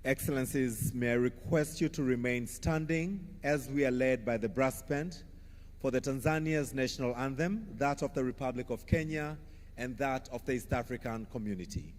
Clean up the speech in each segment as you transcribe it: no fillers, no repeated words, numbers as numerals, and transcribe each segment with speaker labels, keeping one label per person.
Speaker 1: Excellencies, may I request you to remain standing as we are led by the brass band for the Tanzania's national anthem, that of the Republic of Kenya, and that of the East African Community.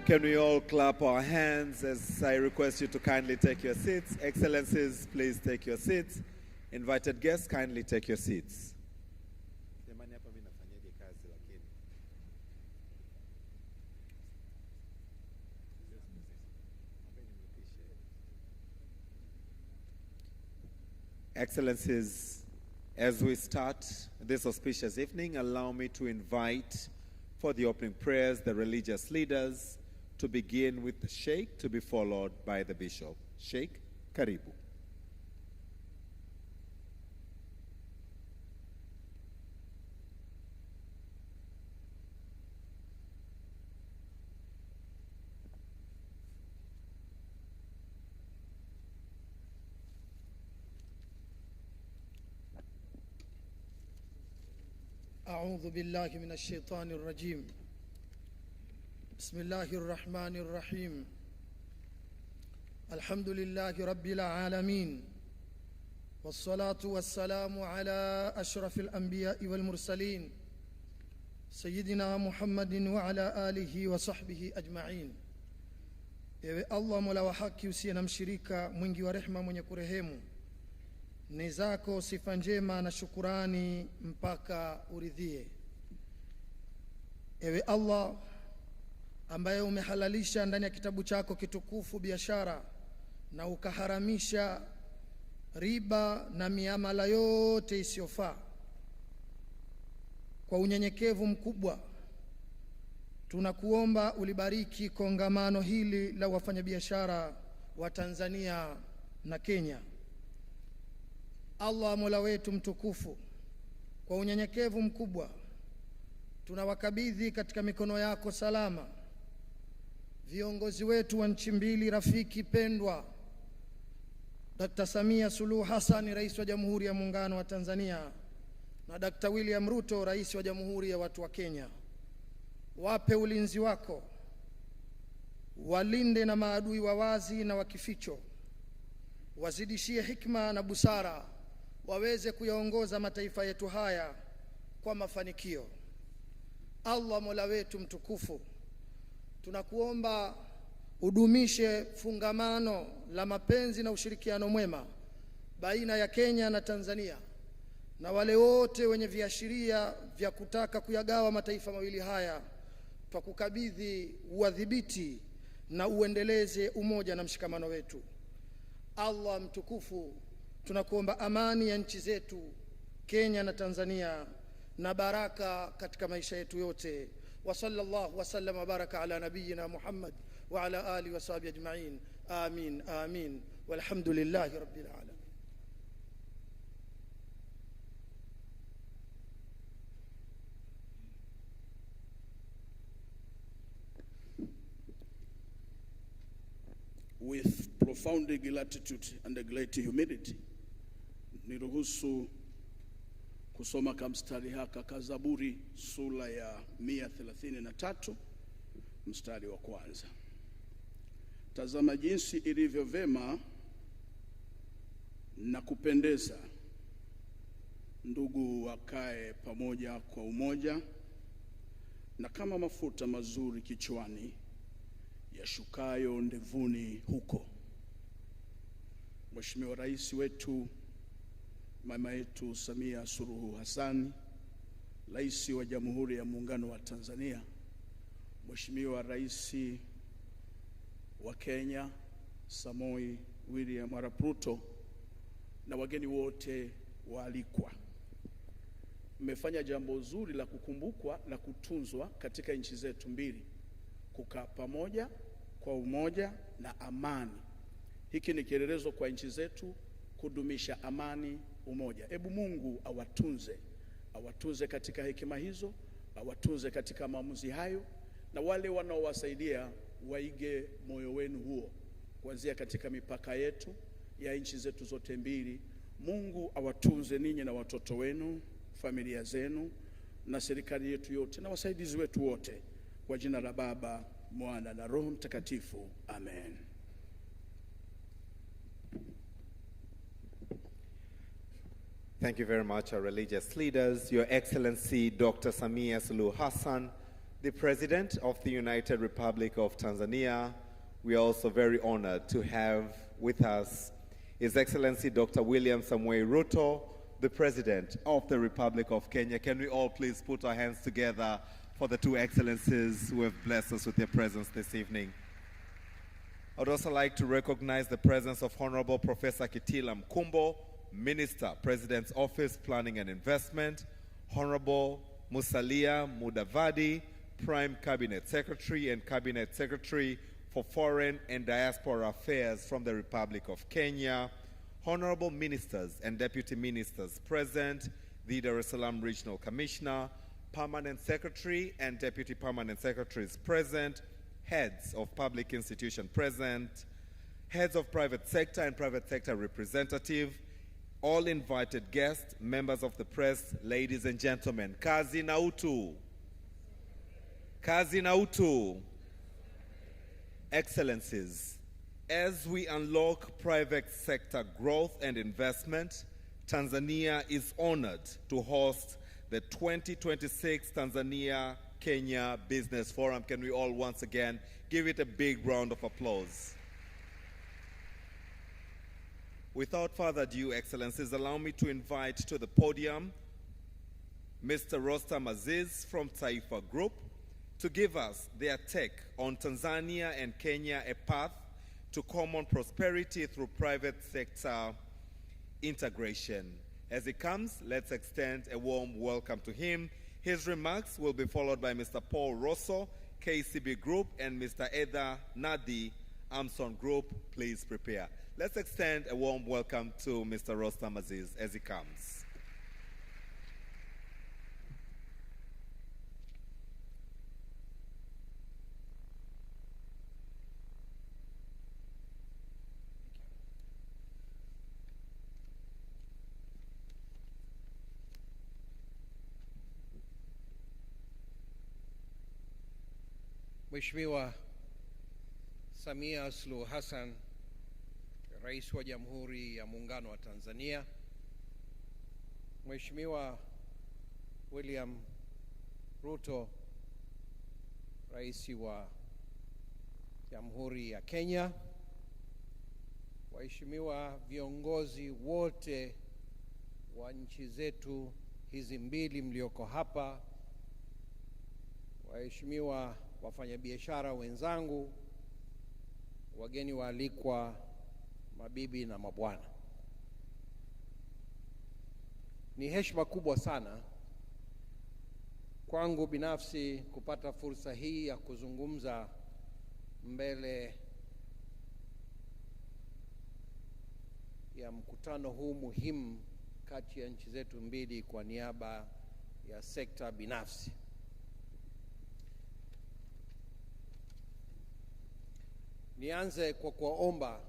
Speaker 1: Can we all clap our hands as I request you to kindly take your seats? Excellencies, please take your seats. Invited guests, kindly take your seats. Excellencies, as we start this auspicious evening, allow me to invite for the opening prayers the religious leaders, to begin with the Sheikh, to be followed by the Bishop. Sheikh, karibu.
Speaker 2: أعوذ بالله من الشيطان الرجيم بسم الله الرحمن الرحيم الحمد لله رب العالمين والصلاة والسلام على أشرف الأنبياء والمرسلين سيدنا محمد وعلى آله وصحبه أجمعين. Ewe Allah mola wa haki usiye na mshirika, mwingi wa rehema, mwenye kurehemu, ni zako sifa njema na shukurani mpaka uridhie. Ewe Allah ambaye umehalalisha ndani ya kitabu chako kitukufu biashara na ukaharamisha riba na miamala yote isiyofaa, kwa unyenyekevu mkubwa tunakuomba ulibariki kongamano hili la wafanyabiashara wa Tanzania na Kenya. Allah mola wetu mtukufu, kwa unyenyekevu mkubwa tunawakabidhi katika mikono yako salama viongozi wetu wa nchi mbili rafiki pendwa, Dr. Samia Suluhu Hassan, Rais wa Jamhuri ya Muungano wa Tanzania, na Dr. William Ruto, Rais wa Jamhuri ya Watu wa Kenya. Wape ulinzi wako, walinde na maadui wa wazi na wakificho, wazidishie hikma na busara, waweze kuyaongoza mataifa yetu haya kwa mafanikio. Allah mola wetu mtukufu, tunakuomba udumishe fungamano la mapenzi na ushirikiano mwema baina ya Kenya na Tanzania, na wale wote wenye viashiria vya kutaka kuyagawa mataifa mawili haya, twakukabidhi uadhibiti na uendeleze umoja na mshikamano wetu. Allah mtukufu, tunakuomba amani ya nchi zetu Kenya na Tanzania na baraka katika maisha yetu yote. Wa sallallahu wa sallam wa baraka ala nabiyyina Muhammad wa ala alihi wa sahbihi ajma'in. Amin amin walhamdulillahi rabbil alamin.
Speaker 3: With profound gratitude and a great humility, niruhusu kusoma kamstari haka ka Zaburi sura ya 133 mstari wa kwanza. Tazama jinsi ilivyo vema na kupendeza ndugu wakae pamoja kwa umoja, na kama mafuta mazuri kichwani yashukayo ndevuni huko. Mheshimiwa Rais wetu, mama yetu Samia Suluhu Hassan, Rais wa Jamhuri ya Muungano wa Tanzania, Mheshimiwa Rais wa Kenya Samoei William Arap Ruto, na wageni wote waalikwa, mmefanya jambo zuri la kukumbukwa la kutunzwa katika nchi zetu mbili, kukaa pamoja kwa umoja na amani. Hiki ni kielelezo kwa nchi zetu kudumisha amani, umoja. Ebu Mungu awatunze katika hekima hizo, awatunze katika maamuzi hayo, na wale wanaowasaidia waige moyo wenu huo kuanzia katika mipaka yetu ya nchi zetu zote mbili. Mungu awatunze ninyi na watoto wenu, familia zenu, na serikali yetu yote na wasaidizi wetu wote, kwa jina la Baba, Mwana na Roho Mtakatifu. Amen.
Speaker 1: Thank you very much, our religious leaders. Your Excellency Dr. Samia Suluhu Hassan, the President of the United Republic of Tanzania, we are also very honored to have with us His Excellency Dr. William Samoei Ruto, the President of the Republic of Kenya. Can we all please put our hands together for the two excellencies who have blessed us with their presence this evening? I would also like to recognize the presence of Honorable Professor Kitila Mkumbo, Minister, President's Office, Planning and Investment, Honorable Musalia Mudavadi, Prime Cabinet Secretary and Cabinet Secretary for Foreign and Diaspora Affairs from the Republic of Kenya, Honorable Ministers and Deputy Ministers present, the Dar es Salaam Regional Commissioner, Permanent Secretary and Deputy Permanent Secretaries present, Heads of Public Institution present, Heads of Private Sector and Private Sector Representative, all invited guests, members of the press, ladies and gentlemen. Kazi na utu. Kazi na utu. Excellencies, as we unlock private sector growth and investment, Tanzania is honored to host the 2026 Tanzania-Kenya Business Forum. Can we all once again give it a big round of applause? Without further ado, Excellencies, allow me to invite to the podium Mr. Rostam Aziz from Taifa Group to give us their take on Tanzania and Kenya, a path to common prosperity through private sector integration. As he comes, let's extend a warm welcome to him. His remarks will be followed by Mr. Paul Rosso, KCB Group, and Mr. Eda Nadi, Amson Group. Please prepare. Let's extend a warm welcome to Mr. Rostam Aziz as he comes.
Speaker 4: Mheshimiwa Samia Suluhu Hassan, Rais wa Jamhuri ya Muungano wa Tanzania, Mheshimiwa William Ruto, Rais wa Jamhuri ya Kenya, waheshimiwa viongozi wote wa nchi zetu hizi mbili mlioko hapa, waheshimiwa wafanyabiashara wenzangu, wageni waalikwa, mabibi na mabwana. Ni heshima kubwa sana kwangu binafsi kupata fursa hii ya kuzungumza mbele ya mkutano huu muhimu kati ya nchi zetu mbili kwa niaba ya sekta binafsi. Nianze kwa kuwaomba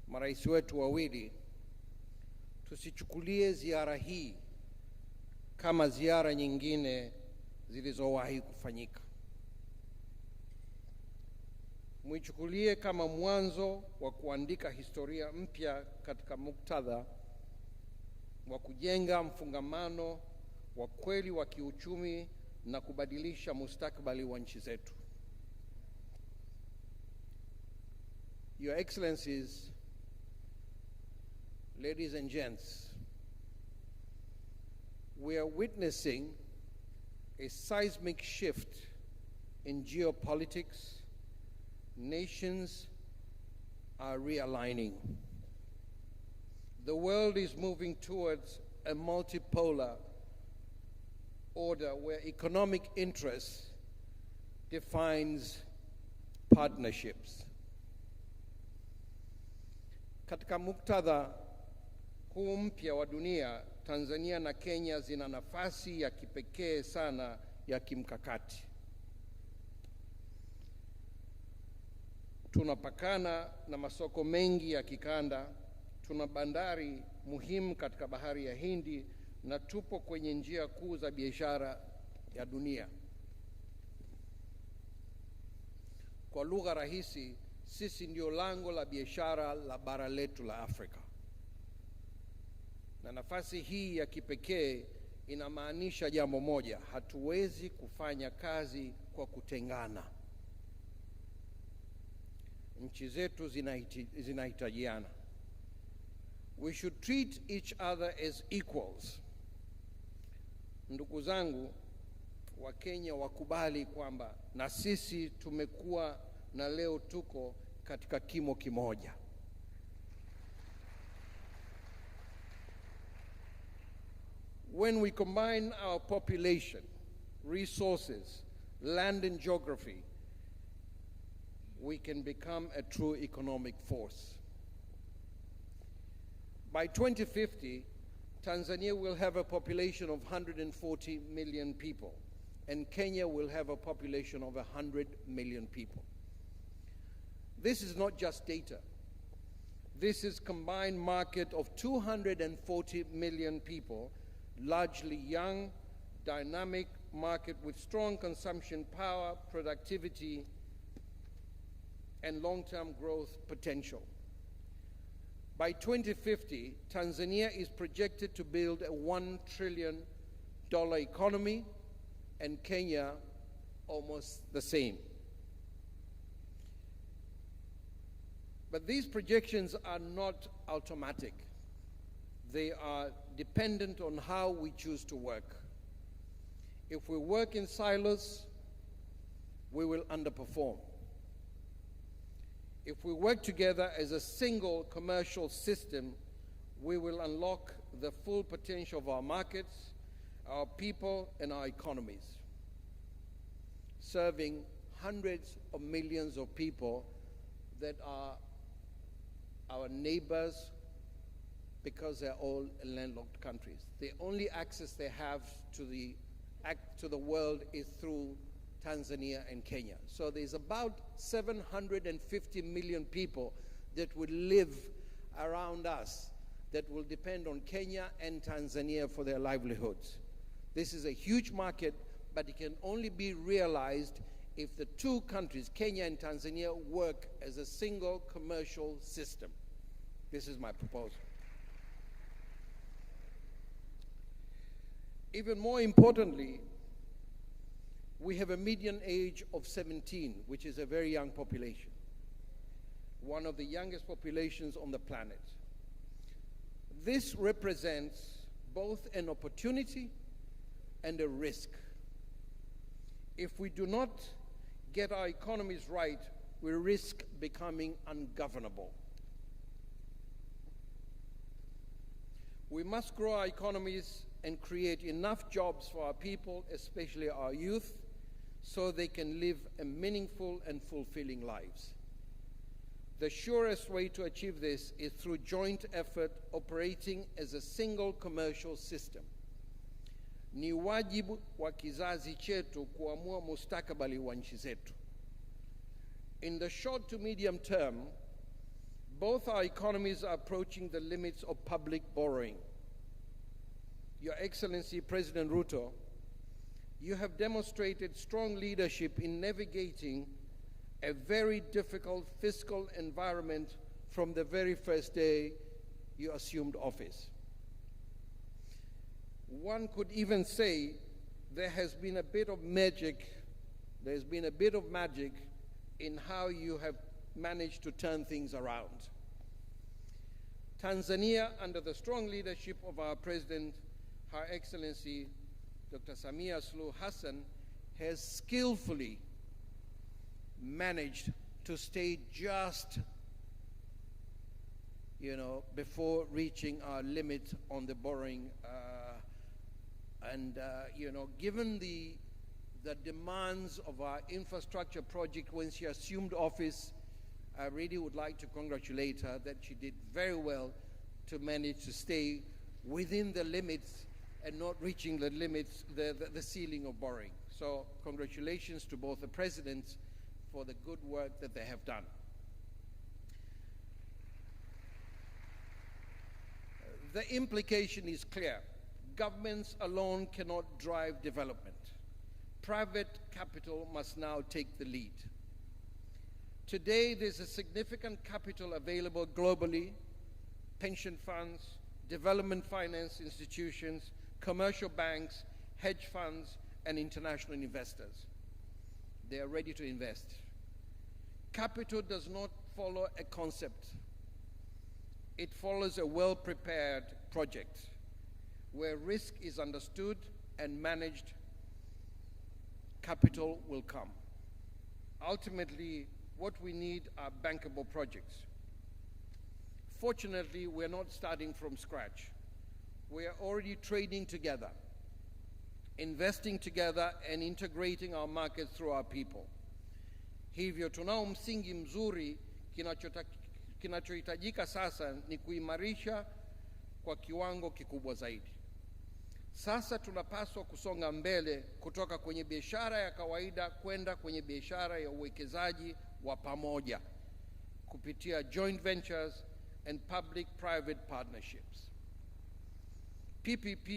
Speaker 4: marais wetu wawili tusichukulie ziara hii kama ziara nyingine zilizowahi kufanyika. Muichukulie kama mwanzo wa kuandika historia mpya katika muktadha wa kujenga mfungamano wa kweli wa kiuchumi na kubadilisha mustakabali wa nchi zetu. Your Excellencies, ladies and gents, we are witnessing a seismic shift in geopolitics. Nations are realigning. The world is moving towards a multipolar order where economic interest defines partnerships. Katika muktadha huu mpya wa dunia, Tanzania na Kenya zina nafasi ya kipekee sana ya kimkakati. Tunapakana na masoko mengi ya kikanda, tuna bandari muhimu katika bahari ya Hindi na tupo kwenye njia kuu za biashara ya dunia. Kwa lugha rahisi, sisi ndio lango la biashara la bara letu la Afrika. Na nafasi hii ya kipekee inamaanisha jambo moja: hatuwezi kufanya kazi kwa kutengana. Nchi zetu zinahitajiana. We should treat each other as equals. Ndugu zangu wa Kenya, wakubali kwamba na sisi tumekuwa na leo tuko katika kimo kimoja. When we combine our population, resources, land and geography, we can become a true economic force. By 2050, Tanzania will have a population of 140 million people, and Kenya will have a population of 100 million people. This is not just data. This is a combined market of 240 million people, largely young, dynamic market with strong consumption power, productivity, and long-term growth potential. By 2050, Tanzania is projected to build a $1 trillion economy, and Kenya almost the same. But these projections are not automatic. They are dependent on how we choose to work. If we work in silos, we will underperform. If we work together as a single commercial system, we will unlock the full potential of our markets, our people, and our economies, serving hundreds of millions of people that are our neighbors because they're all landlocked countries. The only access they have to the world is through Tanzania and Kenya. So there's about 750 million people that will live around us that will depend on Kenya and Tanzania for their livelihoods. This is a huge market, but it can only be realized if the two countries, Kenya and Tanzania, work as a single commercial system. This is my proposal. Even more importantly, we have a median age of 17, which is a very young population, one of the youngest populations on the planet. This represents both an opportunity and a risk. If we do not get our economies right, we risk becoming ungovernable. We must grow our economies and create enough jobs for our people, especially our youth, so they can live a meaningful and fulfilling lives. The surest way to achieve this is through joint effort operating as a single commercial system. Ni wajibu wa kizazi chetu kuamua mustakabali wa nchi zetu. In the short to medium term, both our economies are approaching the limits of public borrowing. Your Excellency, President Ruto, you have demonstrated strong leadership in navigating a very difficult fiscal environment from the very first day you assumed office. One could even say there's been a bit of magic in how you have managed to turn things around. Tanzania, under the strong leadership of our President, Her Excellency Dr. Samia Suluhu Hassan, has skillfully managed to stay just, before reaching our limit on the borrowing. Given the demands of our infrastructure project when she assumed office, I really would like to congratulate her that she did very well to manage to stay within the limits and not reaching the limits, the ceiling of borrowing. So congratulations to both the presidents for the good work that they have done. The implication is clear. Governments alone cannot drive development. Private capital must now take the lead. Today, there's a significant capital available globally: pension funds, development finance institutions, commercial banks, hedge funds, and international investors. They are ready to invest. Capital does not follow a concept. It follows a well-prepared project where risk is understood and managed. Capital will come. Ultimately, what we need are bankable projects. Fortunately, we're not starting from scratch. We are already trading together, investing together, and integrating our markets through our people. Hivyo tunao msingi mzuri. Kinachohitajika sasa ni kuimarisha kwa kiwango kikubwa zaidi. Sasa tunapaswa kusonga mbele kutoka kwenye biashara ya kawaida kwenda kwenye biashara ya uwekezaji wa pamoja kupitia joint ventures and public-private partnerships. PPP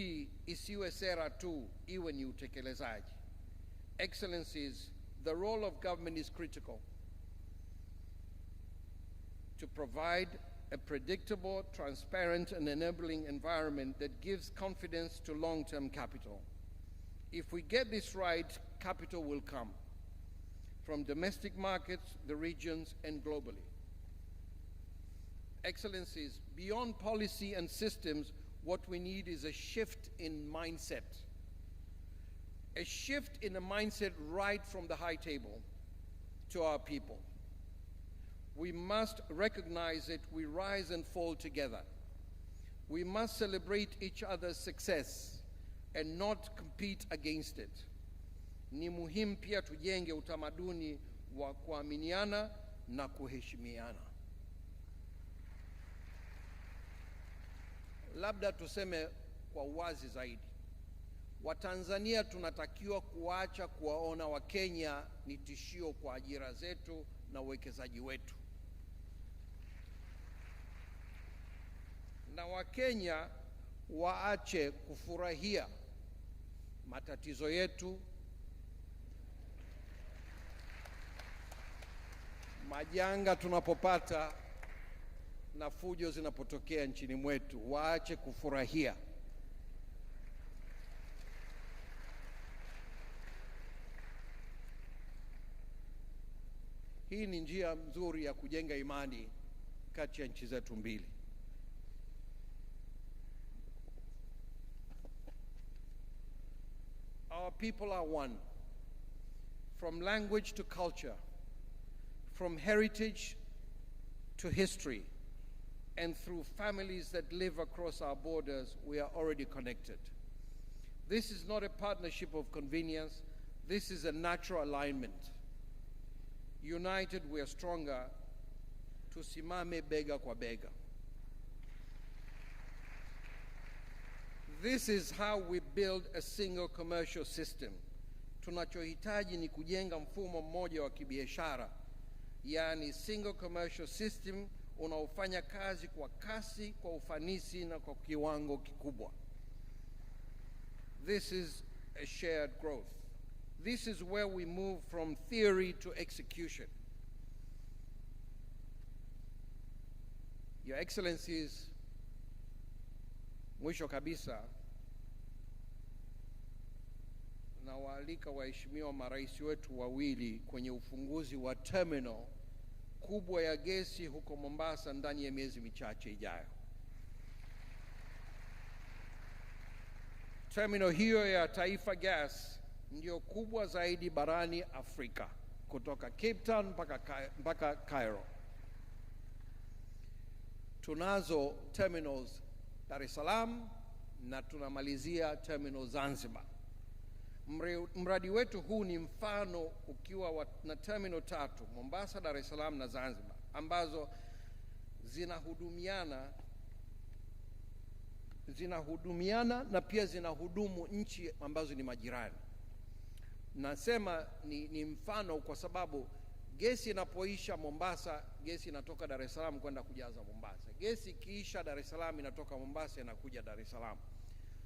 Speaker 4: isiwe sera tu, iwe ni utekelezaji. Excellencies, the role of government is critical to provide a predictable, transparent, and enabling environment that gives confidence to long-term capital. If we get this right, capital will come from domestic markets, the regions, and globally. Excellencies, beyond policy and systems, what we need is a shift in mindset. A shift in the mindset right from the high table to our people. We must recognize that we rise and fall together. We must celebrate each other's success and not compete against it. Ni muhimu pia tujenge utamaduni wa kuaminiana na kuheshimiana. Labda tuseme kwa uwazi zaidi. Watanzania tunatakiwa kuacha kuwaona Wakenya ni tishio kwa ajira zetu na uwekezaji wetu. Na Wakenya waache kufurahia matatizo yetu, majanga tunapopata na fujo zinapotokea nchini mwetu. Waache kufurahia. Hii ni njia nzuri ya kujenga imani kati ya nchi zetu mbili. Our people are one, from language to culture, from heritage to history, and through families that live across our borders, we are already connected. This is not a partnership of convenience, this is a natural alignment. United, we are stronger. Tusimame bega kwa bega. This is how we build a single commercial system. Tunachohitaji ni kujenga mfumo mmoja wa kibiashara, yani single commercial system unaofanya kazi kwa kasi, kwa ufanisi na kwa kiwango kikubwa. This is a shared growth. This is where we move from theory to execution. Your Excellencies, mwisho kabisa, na waalika waheshimiwa marais wetu wawili kwenye ufunguzi wa terminal kubwa ya gesi huko Mombasa ndani ya miezi michache ijayo. Terminal hiyo ya Taifa Gas ndio kubwa zaidi barani Afrika, kutoka Cape Town mpaka Cairo. Tunazo terminals Dar es Salaam na tunamalizia terminal Zanzibar. Mradi wetu huu ni mfano ukiwa na terminal 3, Mombasa, Dar es Salaam na Zanzibar, ambazo zinahudumiana na pia zinahudumu nchi ambazo ni majirani. Nasema ni mfano kwa sababu gesi inapoisha Mombasa, gesi inatoka Dar es Salaam kwenda kujaza Mombasa. Gesi ikiisha Dar es Salaam inatoka Mombasa inakuja Dar es Salaam.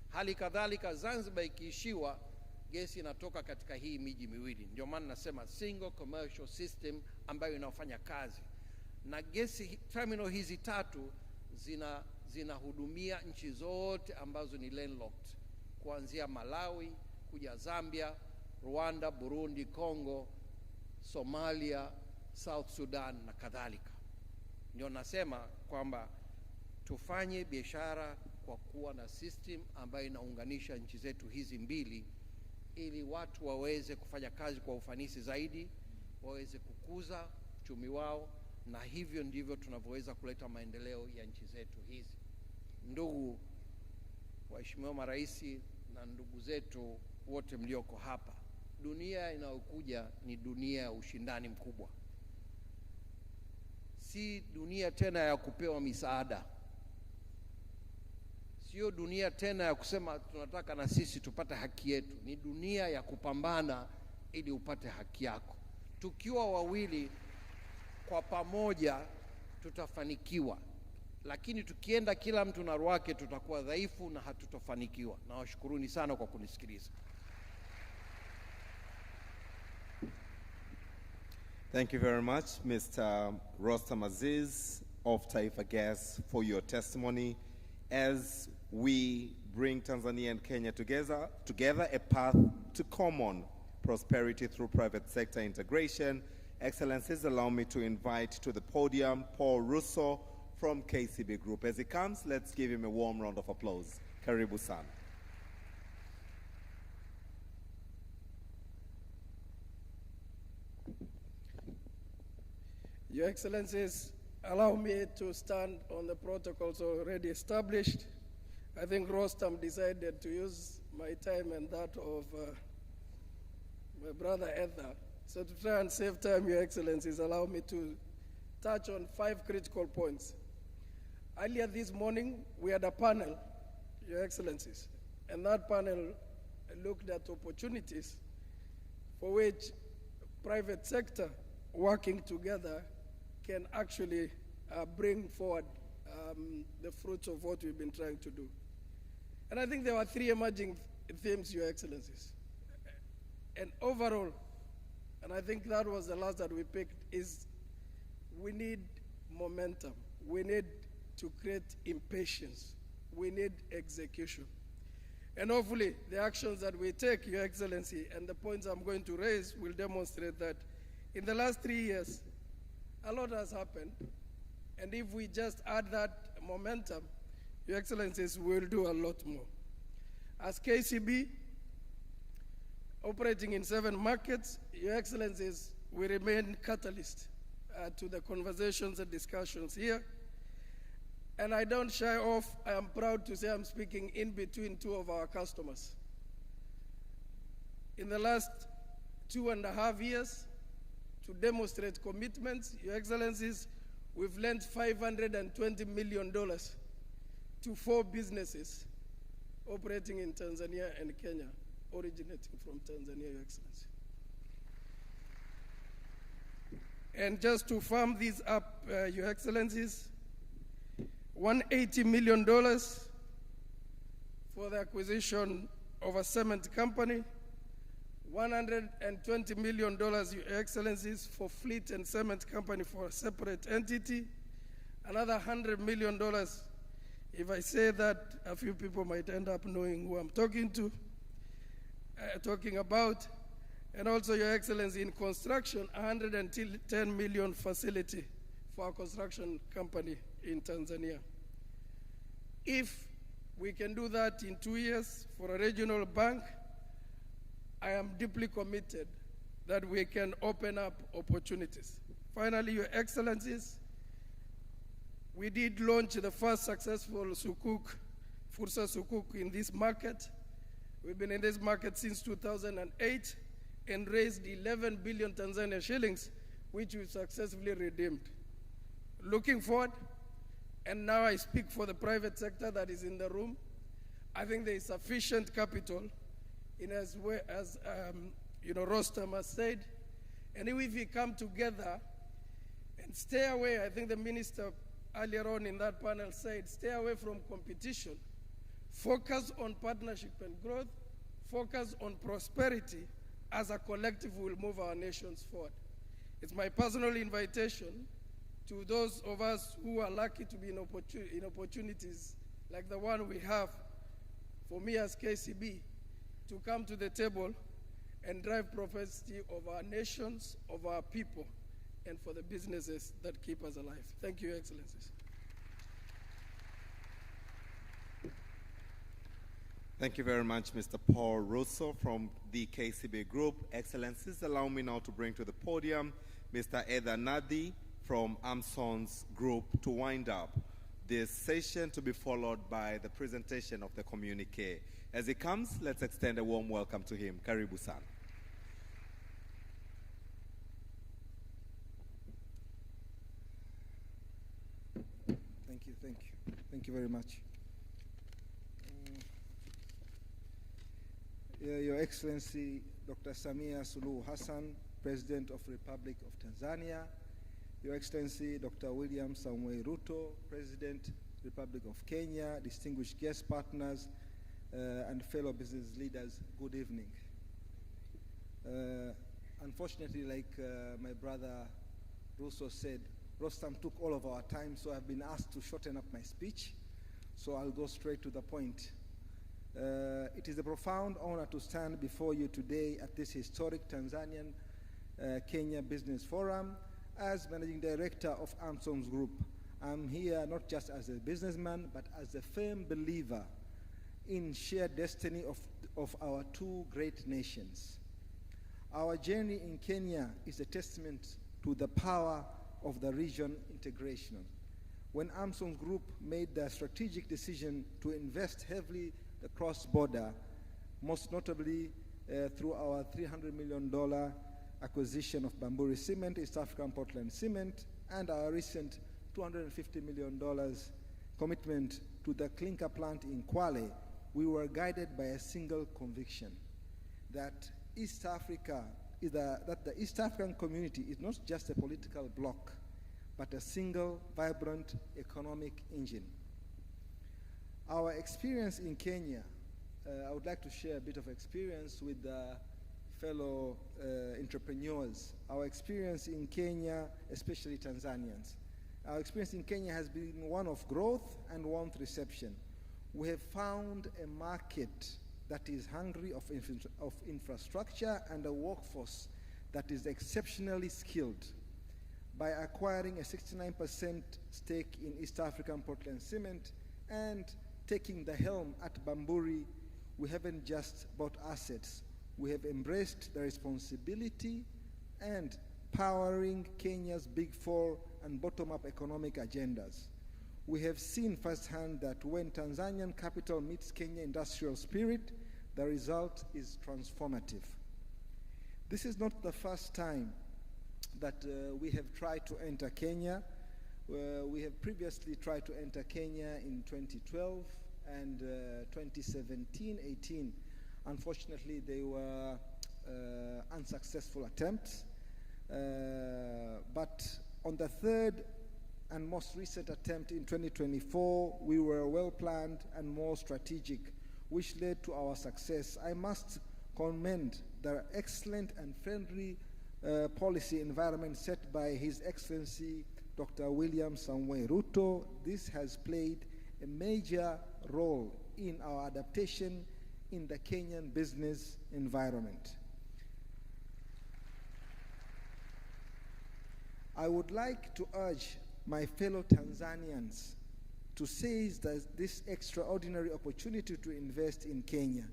Speaker 4: Hali kadhalika Zanzibar ikiishiwa, gesi inatoka katika hii miji miwili. Ndio maana nasema single commercial system ambayo inafanya kazi. Na gesi terminal hizi 3 zinahudumia nchi zote ambazo ni landlocked. kuanzia Malawi kuja Zambia, Rwanda, Burundi, Congo, Somalia, South Sudan na kadhalika. Ndio nasema kwamba tufanye biashara kwa kuwa na system ambayo inaunganisha nchi zetu hizi mbili, ili watu waweze kufanya kazi kwa ufanisi zaidi, waweze kukuza uchumi wao, na hivyo ndivyo tunavyoweza kuleta maendeleo ya nchi zetu hizi. Ndugu waheshimiwa marais na ndugu zetu wote mlioko hapa, dunia inayokuja ni dunia ya ushindani mkubwa. Si dunia tena ya kupewa misaada, sio dunia tena ya kusema tunataka na sisi tupate haki yetu. Ni dunia ya kupambana ili upate haki yako. Tukiwa wawili kwa pamoja tutafanikiwa, lakini tukienda kila mtu na wake tutakuwa dhaifu na hatutofanikiwa. Nawashukuruni sana kwa kunisikiliza.
Speaker 1: Thank you very much, Mr. Rostam Aziz of Taifa Gas, for your testimony as we bring Tanzania and Kenya together, a path to common prosperity through private sector integration. Excellencies, allow me to invite to the podium Paul Russo from KCB Group. As he comes, let's give him a warm round of applause. Karibu sana.
Speaker 5: Your Excellencies, allow me to stand on the protocols already established. I think Rostam decided to use my time and that of my brother Edda. So to try and save time, Your Excellencies, allow me to touch on 5 critical points. Earlier this morning, we had a panel, Your Excellencies, and that panel looked at opportunities for which private sector working together can actually bring forward the fruits of what we've been trying to do. And I think there were 3 emerging themes, Your Excellencies. And overall, and I think that was the last that we picked, is we need momentum. We need to create impatience. We need execution. And hopefully the actions that we take, Your Excellency, and the points I'm going to raise will demonstrate that in the last 3 years, a lot has happened. And if we just add that momentum, Your Excellencies, we'll do a lot more. As KCB, operating in 7 markets, Your Excellencies, we remain catalyst to the conversations and discussions here. And I don't shy off. I am proud to say I'm speaking in between 2 of our customers. In the last 2.5 years, to demonstrate commitments, Your Excellencies, we've lent $520 million to 4 businesses operating in Tanzania and Kenya, originating from Tanzania, Your Excellency. And just to firm these up, Your Excellencies, $180 million for the acquisition of a cement company, $120 million, Your Excellencies, for fleet and cement company for a separate entity, another $100 million. If I say that, a few people might end up knowing who I'm talking about. And also, Your Excellency, in construction, $110 million facility for a construction company in Tanzania. If we can do that in 2 years for a regional bank, I am deeply committed that we can open up opportunities. Finally, Your Excellencies, we did launch the first successful Sukuk, Fursa Sukuk in this market. We've been in this market since 2008 and raised 11 billion Tanzania shillings, which we successfully redeemed. Looking forward, and now I speak for the private sector that is in the room, I think there is sufficient capital in as well as Rostam has said, and if we come together and stay away, I think the minister earlier on in that panel said, stay away from competition, focus on partnership and growth, focus on prosperity. As a collective, we will move our nations forward. It's my personal invitation to those of us who are lucky to be in opportunities like the one we have for me as KCB to come to the table and drive prosperity of our nations, of our people, and for the businesses that keep us alive. Thank you, Excellencies.
Speaker 1: Thank you very much, Mr. Paul Russo from the KCB Group. Excellencies, allow me now to bring to the podium Mr. Eda Nadi from Amson's Group to wind up this session, to be followed by the presentation of the communique. As he comes, let's extend a warm welcome to him. Karibu sana.
Speaker 6: Thank you very much. Your Excellency, Dr. Samia Suluhu Hassan, President of the Republic of Tanzania, Your Excellency, Dr. William Samoei Ruto, President, Republic of Kenya, distinguished guest partners, and fellow business leaders, good evening. Unfortunately, like my brother Russo said, Rostam took all of our time, so I've been asked to shorten up my speech, so I'll go straight to the point. It is a profound honor to stand before you today at this historic Tanzanian-Kenya Business Forum as Managing Director of Amson's Group. I'm here not just as a businessman, but as a firm believer in shared destiny of our two great nations. Our journey in Kenya is a testament to the power of the region integration. When Amson's Group made the strategic decision to invest heavily the cross-border, most notably through our $300 million acquisition of Bamburi Cement, East African Portland Cement, and our recent $250 million commitment to the clinker plant in Kwale, we were guided by a single conviction that the East African community is not just a political bloc, but a single, vibrant economic engine. Our experience in Kenya, I would like to share a bit of experience with fellow entrepreneurs. Our experience in Kenya, especially Tanzanians. Our experience in Kenya has been one of growth and warm reception. We have found a market that is hungry of infrastructure and a workforce that is exceptionally skilled. By acquiring a 69% stake in East African Portland Cement and taking the helm at Bamburi, we haven't just bought assets. We have embraced the responsibility and powering Kenya's Big Four and bottom-up economic agendas. We have seen firsthand that when Tanzanian capital meets Kenya industrial spirit, the result is transformative. This is not the first time that we have tried to enter Kenya. We have previously tried to enter Kenya in 2012 and 2017-18. Unfortunately, they were unsuccessful attempts. But on the third and most recent attempt in 2024, we were well planned and more strategic, which led to our success. I must commend the excellent and friendly policy environment set by His Excellency Dr. William Samoei Ruto. This has played a major role in our adaptation in the Kenyan business environment. I would like to urge my fellow Tanzanians to seize this extraordinary opportunity to invest in Kenya,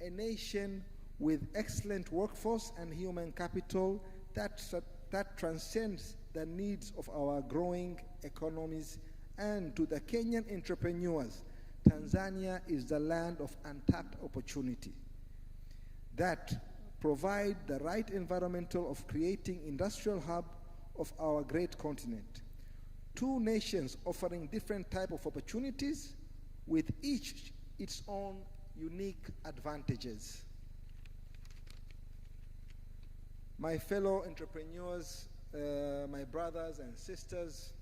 Speaker 6: a nation with excellent workforce and human capital that transcends the needs of our growing economies. And to the Kenyan entrepreneurs, Tanzania is the land of untapped opportunity that provide the right environmental of creating industrial hub of our great continent. Two nations offering different type of opportunities with each its own unique advantages. My fellow entrepreneurs, my brothers and sisters,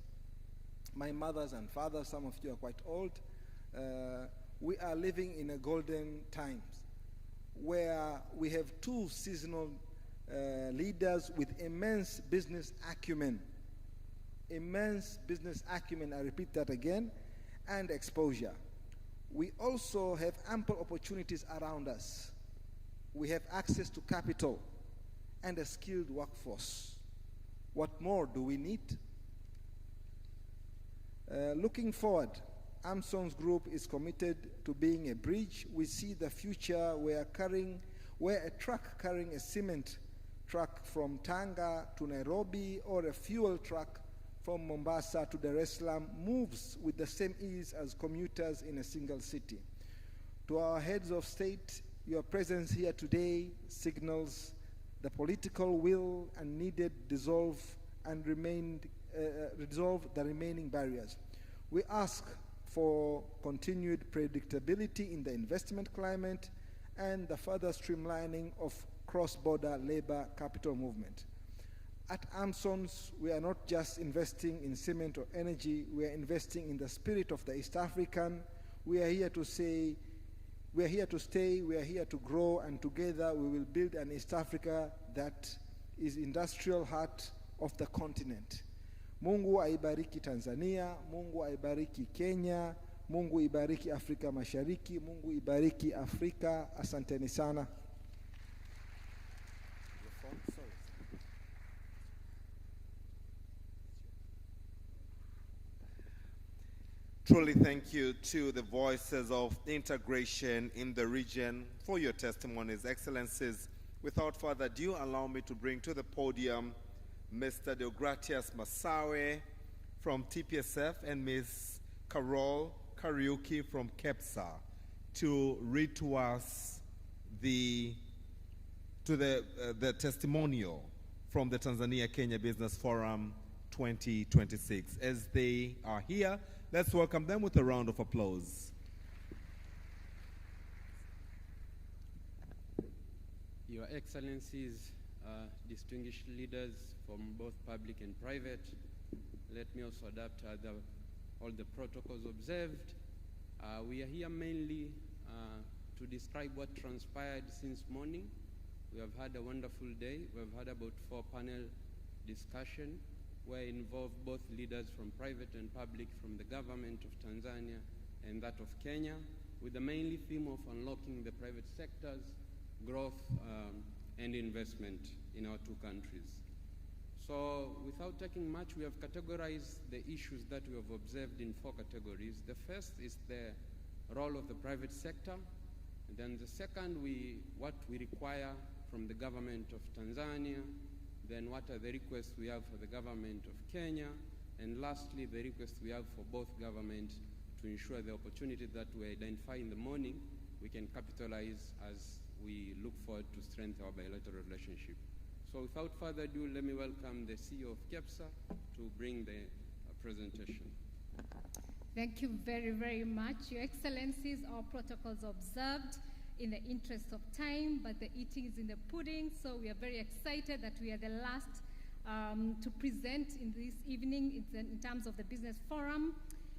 Speaker 6: my mothers and fathers, some of you are quite old, we are living in a golden times where we have two seasonal leaders with immense business acumen, I repeat that again, and exposure. we also have ample opportunities around us. We have access to capital and a skilled workforce. What more do we need? Looking forward, Amson's group is committed to being a bridge. We see the future where a truck carrying a cement truck from Tanga to Nairobi, or a fuel truck from Mombasa to Dar es Salaam moves with the same ease as commuters in a single city. To our heads of state, your presence here today signals the political will and needed resolve the remaining barriers. We ask for continued predictability in the investment climate and the further streamlining of cross-border labor capital movement. At AMSONS, we are not just investing in cement or energy, we are investing in the spirit of the East African. We are here to stay, we are here to grow, and together we will build an East Africa that is industrial heart of the continent. Mungu aibariki Tanzania, Mungu aibariki Kenya, Mungu ibariki Afrika Mashariki, Mungu ibariki Afrika. Asanteni sana.
Speaker 1: Truly thank you to the voices of integration in the region for your testimonies, Excellencies. Without further ado, allow me to bring to the podium Mr. Deogratias Masawe from TPSF and Ms. Carol Kariuki from KEPSA to read to us the testimonial from the Tanzania-Kenya Business Forum 2026. As they are here, let's welcome them with a round of applause.
Speaker 7: Your Excellencies, distinguished leaders from both public and private, let me also adapt all the protocols observed. We are here mainly to describe what transpired since morning. We have had a wonderful day. We have had about 4 panel discussion where involved both leaders from private and public, from the government of Tanzania and that of Kenya, with the mainly theme of unlocking the private sector's growth and investment in our 2 countries. So without taking much, we have categorized the issues that we have observed in 4 categories. The first is the role of the private sector. And then the second, what we require from the government of Tanzania. Then what are the requests we have for the government of Kenya? And lastly, the requests we have for both governments to ensure the opportunity that we identify in the morning, we can capitalize as we look forward to strengthen our bilateral relationship. So without further ado, let me welcome the CEO of KEPSA to bring the presentation.
Speaker 8: Thank you very, very much. Your Excellencies, all protocols observed in the interest of time, but the eating is in the pudding, so we are very excited that we are the last to present in this evening in terms of the business forum.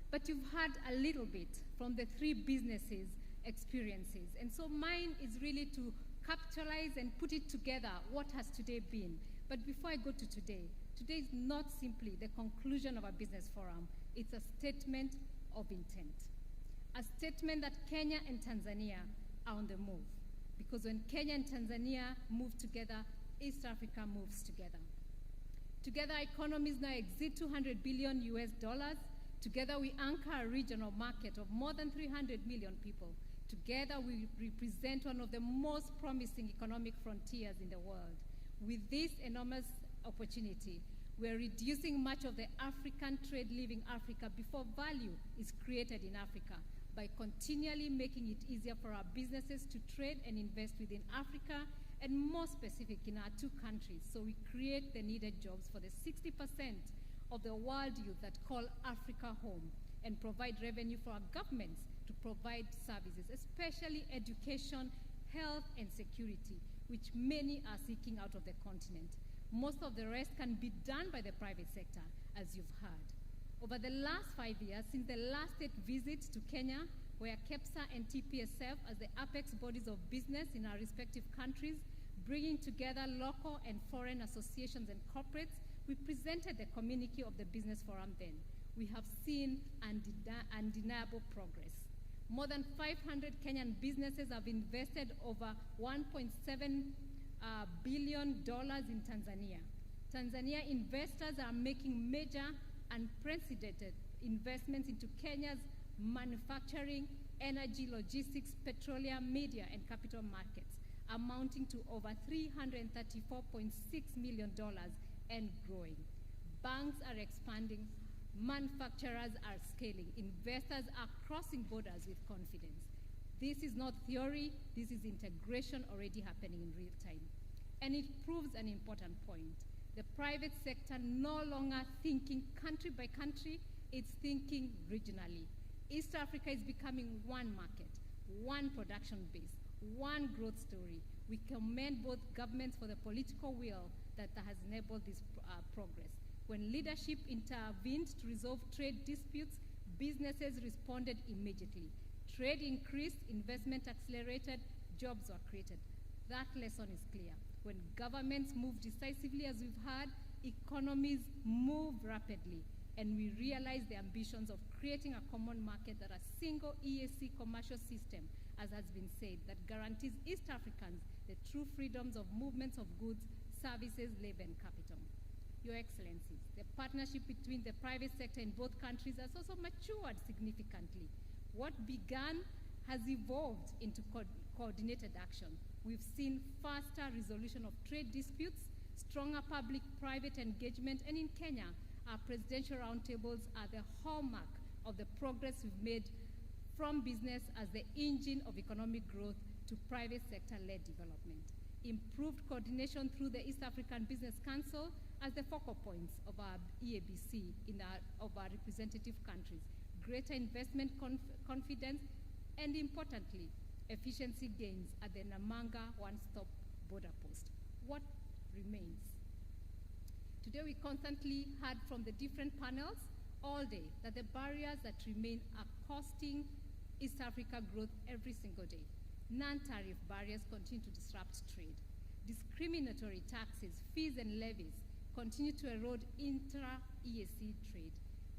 Speaker 8: But you've heard a little bit from the 3 businesses' experiences. And so mine is really to capitalize and put it together, what has today been. But before I go to today is not simply the conclusion of a business forum. It's a statement of intent. A statement that Kenya and Tanzania are on the move. Because when Kenya and Tanzania move together, East Africa moves together. Together, our economies now exceed $200 billion US. Together, we anchor a regional market of more than 300 million people. Together, we represent one of the most promising economic frontiers in the world. With this enormous opportunity, we are reducing much of the African trade leaving Africa before value is created in Africa by continually making it easier for our businesses to trade and invest within Africa, and more specific in our 2 countries, so we create the needed jobs for the 60% of the world youth that call Africa home, and provide revenue for our governments to provide services, especially education, health, and security, which many are seeking out of the continent. Most of the rest can be done by the private sector, as you've heard. Over the last 5 years, since the last state visit to Kenya, where KEPSA and TPSF as the apex bodies of business in our respective countries, bringing together local and foreign associations and corporates, we presented the communique of the business forum then. We have seen undeniable progress. More than 500 Kenyan businesses have invested over $1.7 billion in Tanzania. Tanzania investors are making major unprecedented investments into Kenya's manufacturing, energy, logistics, petroleum, media, and capital markets, amounting to over $334.6 million and growing. Banks are expanding, manufacturers are scaling, investors are crossing borders with confidence. This is not theory, this is integration already happening in real time. And it proves an important point. The private sector no longer thinking country by country, it's thinking regionally. East Africa is becoming one market, one production base, one growth story. We commend both governments for the political will that has enabled this progress. When leadership intervened to resolve trade disputes, businesses responded immediately. Trade increased, investment accelerated, jobs were created. That lesson is clear. When governments move decisively, as we've heard, economies move rapidly, and we realize the ambitions of creating a common market, that a single EAC commercial system, as has been said, that guarantees East Africans the true freedoms of movements of goods, services, labor, and capital. Your Excellencies, the partnership between the private sector in both countries has also matured significantly. What began has evolved into coordinated action. We've seen faster resolution of trade disputes, stronger public-private engagement, and in Kenya, our presidential roundtables are the hallmark of the progress we've made from business as the engine of economic growth to private sector-led development. Improved coordination through the East African Business Council as the focal points of our EABC of our representative countries. Greater investment confidence, and importantly, efficiency gains at the Namanga one-stop border post. What remains? Today we constantly heard from the different panels all day that the barriers that remain are costing East Africa growth every single day. Non-tariff barriers continue to disrupt trade. Discriminatory taxes, fees, and levies continue to erode intra-EAC trade.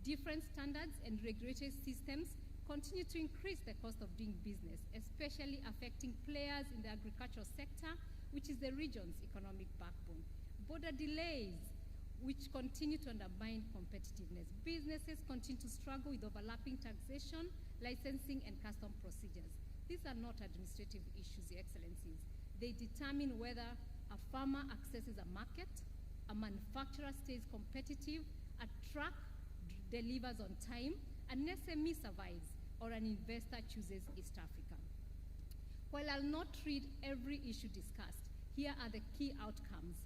Speaker 8: Different standards and regulatory systems continue to increase the cost of doing business, especially affecting players in the agricultural sector, which is the region's economic backbone. Border delays, which continue to undermine competitiveness. Businesses continue to struggle with overlapping taxation, licensing, and custom procedures. These are not administrative issues, Your Excellencies. They determine whether a farmer accesses a market, a manufacturer stays competitive, a truck delivers on time, an SME survives, or an investor chooses East Africa. While I'll not read every issue discussed, here are the key outcomes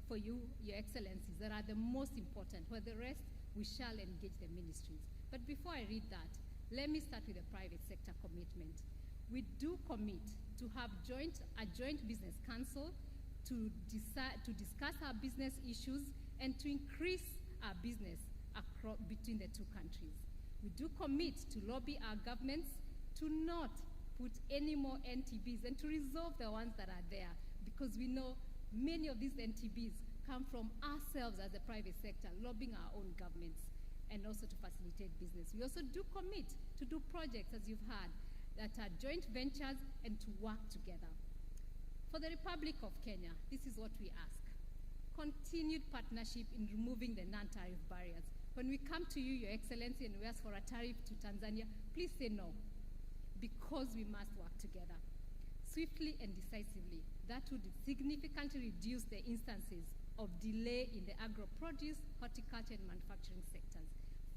Speaker 8: for you, Your Excellencies, that are the most important. For the rest, we shall engage the ministries. But before I read that, let me start with the private sector commitment. We do commit to have a joint business council to discuss our business issues and to increase our business between the two countries. We do commit to lobby our governments to not put any more NTBs and to resolve the ones that are there, because we know many of these NTBs come from ourselves as the private sector, lobbying our own governments, and also to facilitate business. We also do commit to do projects, as you've heard, that are joint ventures and to work together. For the Republic of Kenya, this is what we ask. Continued partnership in removing the non-tariff barriers. When we come to you, Your Excellency, and we ask for a tariff to Tanzania, please say no, because we must work together. Swiftly and decisively, that would significantly reduce the instances of delay in the agro-produce, horticulture, and manufacturing sectors.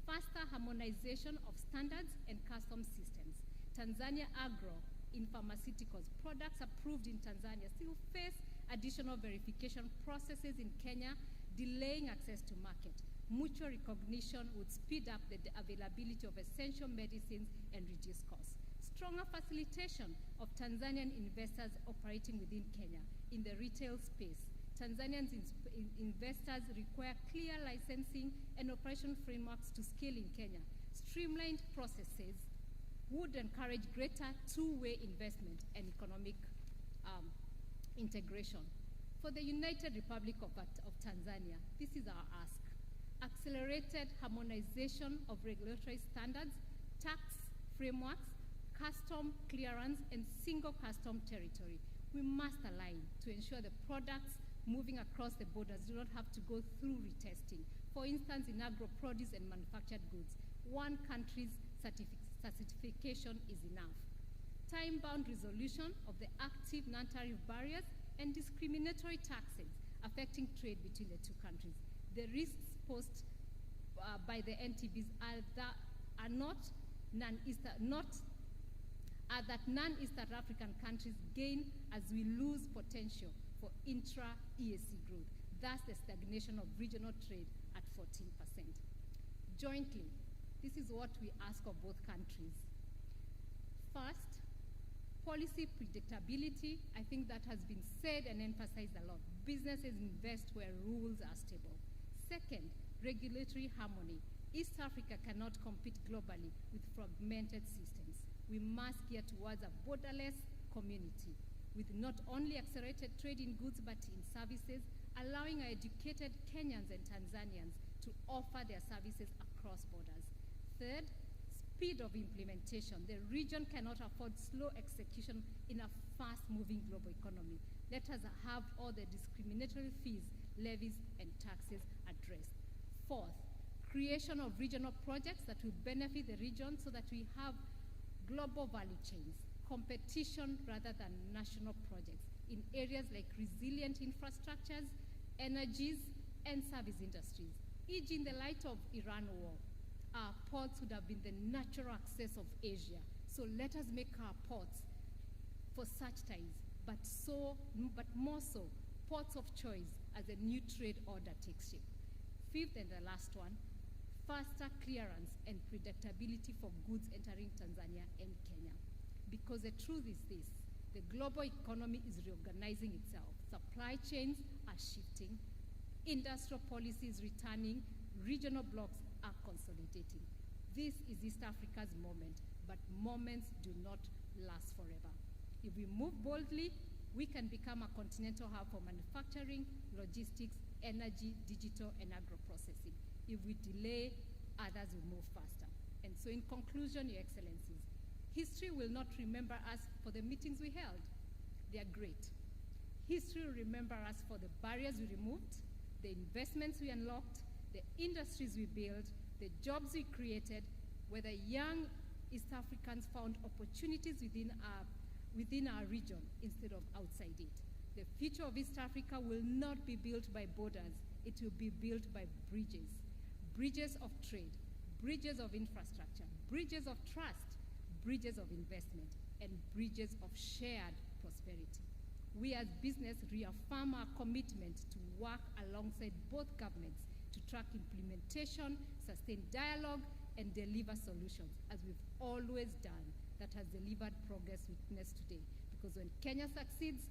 Speaker 8: Faster harmonization of standards and custom systems. Tanzania Agro in pharmaceuticals, products approved in Tanzania still face additional verification processes in Kenya, delaying access to market. Mutual recognition would speed up the availability of essential medicines and reduce costs. Stronger facilitation of Tanzanian investors operating within Kenya in the retail space. Tanzanian investors require clear licensing and operation frameworks to scale in Kenya. Streamlined processes would encourage greater two-way investment and economic integration. For the United Republic of Tanzania, this is our ask. Accelerated harmonization of regulatory standards, tax frameworks, custom clearance, and single custom territory. We must align to ensure the products moving across the borders do not have to go through retesting. For instance, in agro-produce and manufactured goods, one country's certification is enough. Time-bound resolution of the active non-tariff barriers and discriminatory taxes affecting trade between the two countries. The risks posed by the NTBs are that non-Eastern African countries gain as we lose potential for intra-EAC growth, thus the stagnation of regional trade at 14%. Jointly, this is what we ask of both countries. First, policy predictability. I think that has been said and emphasized a lot. Businesses invest where rules are stable. Second, regulatory harmony. East Africa cannot compete globally with fragmented systems. We must gear towards a borderless community with not only accelerated trade in goods but in services, allowing our educated Kenyans and Tanzanians to offer their services across borders. Third, speed of implementation. The region cannot afford slow execution in a fast-moving global economy. Let us have all the discriminatory fees, levies, and taxes addressed. Fourth, creation of regional projects that will benefit the region so that we have global value chains, competition rather than national projects in areas like resilient infrastructures, energies, and service industries. E.g., in the light of Iran war, our ports would have been the natural access of Asia. So let us make our ports for such times, but more so, ports of choice as a new trade order takes shape. Fifth and the last one, faster clearance and predictability for goods entering Tanzania and Kenya. Because the truth is this, the global economy is reorganizing itself. Supply chains are shifting, industrial policy is returning, regional blocks are consolidating. This is East Africa's moment, but moments do not last forever. If we move boldly, we can become a continental hub for manufacturing, logistics, energy, digital, and agro-processing. If we delay, others will move faster. And so in conclusion, Your Excellencies, history will not remember us for the meetings we held. They are great. History will remember us for the barriers we removed, the investments we unlocked, the industries we built, the jobs we created, whether young East Africans found opportunities within our region instead of outside it. The future of East Africa will not be built by borders, it will be built by bridges. Bridges of trade, bridges of infrastructure, bridges of trust, bridges of investment, and bridges of shared prosperity. We as business reaffirm our commitment to work alongside both governments to track implementation, sustain dialogue, and deliver solutions, as we've always done, that has delivered progress witnessed today. Because when Kenya succeeds,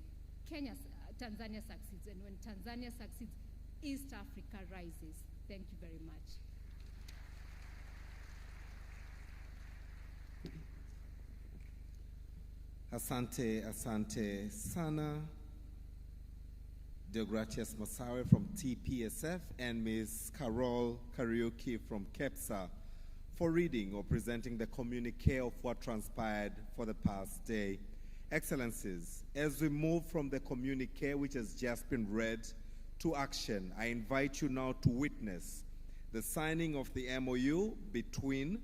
Speaker 8: Tanzania succeeds, and when Tanzania succeeds, East Africa rises. Thank you very much.
Speaker 1: Asante sana. Deogratias Masawe from TPSF and Ms. Carol Kariuki from KEPSA for reading or presenting the communique of what transpired for the past day. Excellencies, as we move from the communique which has just been read to action, I invite you now to witness the signing of the MOU between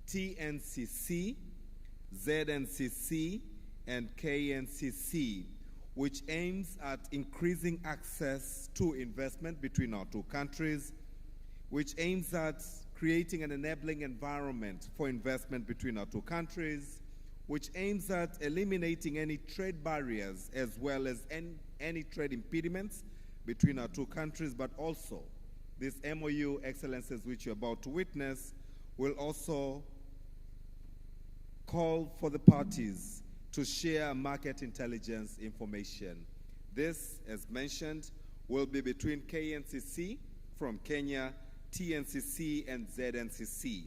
Speaker 1: TNCC, ZNCC, and KNCC, which aims at increasing access to investment between our two countries, which aims at creating an enabling environment for investment between our two countries, which aims at eliminating any trade barriers as well as any trade impediments between our two countries, but also this MOU, Excellencies, which you're about to witness, will also call for the parties to share market intelligence information. This, as mentioned, will be between KNCC from Kenya, TNCC and ZNCC,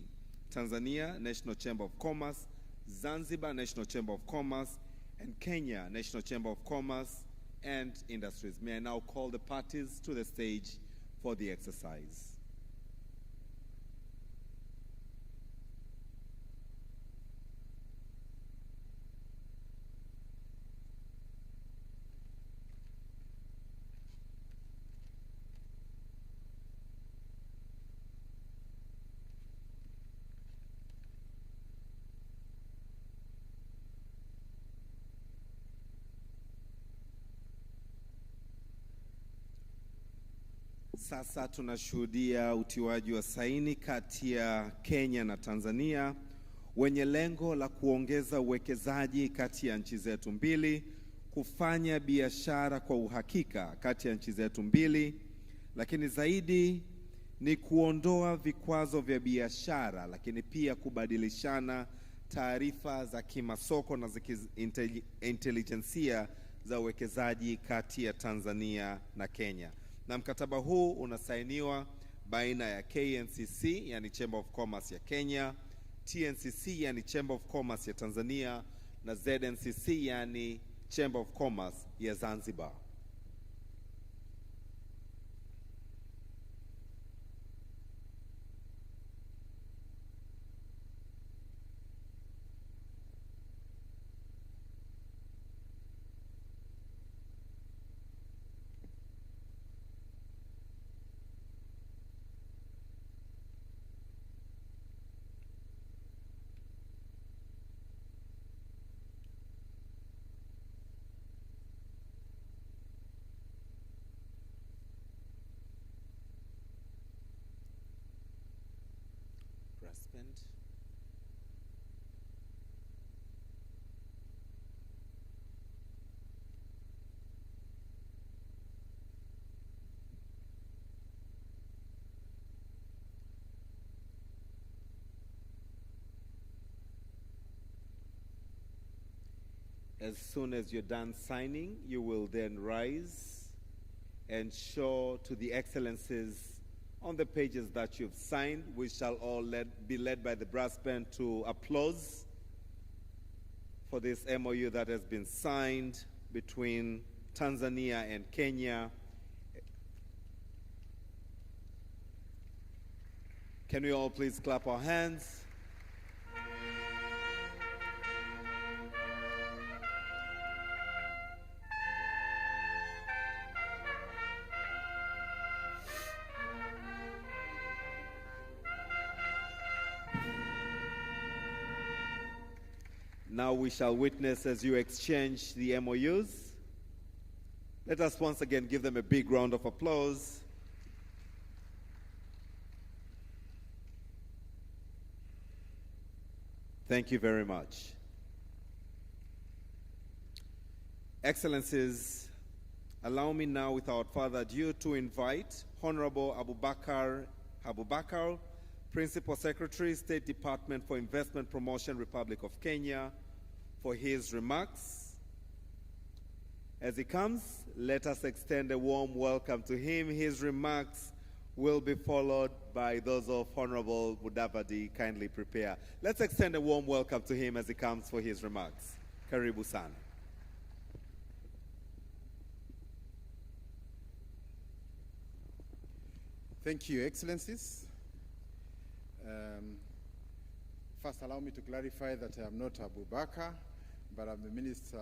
Speaker 1: Tanzania National Chamber of Commerce, Zanzibar National Chamber of Commerce, and Kenya National Chamber of Commerce and Industries. May I now call the parties to the stage for the exercise. sasa tunashuhudia utiwaji wa saini kati ya Kenya na Tanzania wenye lengo la kuongeza uwekezaji kati ya nchi zetu mbili, kufanya biashara kwa uhakika kati ya nchi zetu mbili, lakini zaidi ni kuondoa vikwazo vya biashara, lakini pia kubadilishana taarifa za kimasoko na za intelijensia za uwekezaji kati ya Tanzania na Kenya. Na mkataba huu unasainiwa baina ya KNCC, yani Chamber of Commerce ya Kenya, TNCC, yani Chamber of Commerce ya Tanzania, na ZNCC, yani Chamber of Commerce ya Zanzibar. Brassband. As soon as you're done signing, you will then rise and show to the excellencies on the pages that you've signed. We shall all be led by the brass band to applause for this MOU that has been signed between Tanzania and Kenya. Can we all please clap our hands? Now we shall witness as you exchange the MOUs. Let us once again give them a big round of applause. Thank you very much. Excellencies, allow me now without further ado to invite Honorable Abubakar, Principal Secretary, State Department for Investment Promotion, Republic of Kenya, for his remarks. As he comes, let us extend a warm welcome to him. His remarks will be followed by those of Honorable Mudavadi. Kindly prepare. Let's extend a warm welcome to him as he comes for his remarks. Karibu sana.
Speaker 9: Thank you, Excellencies. First, allow me to clarify that I am not Abubakar, but I'm the Minister,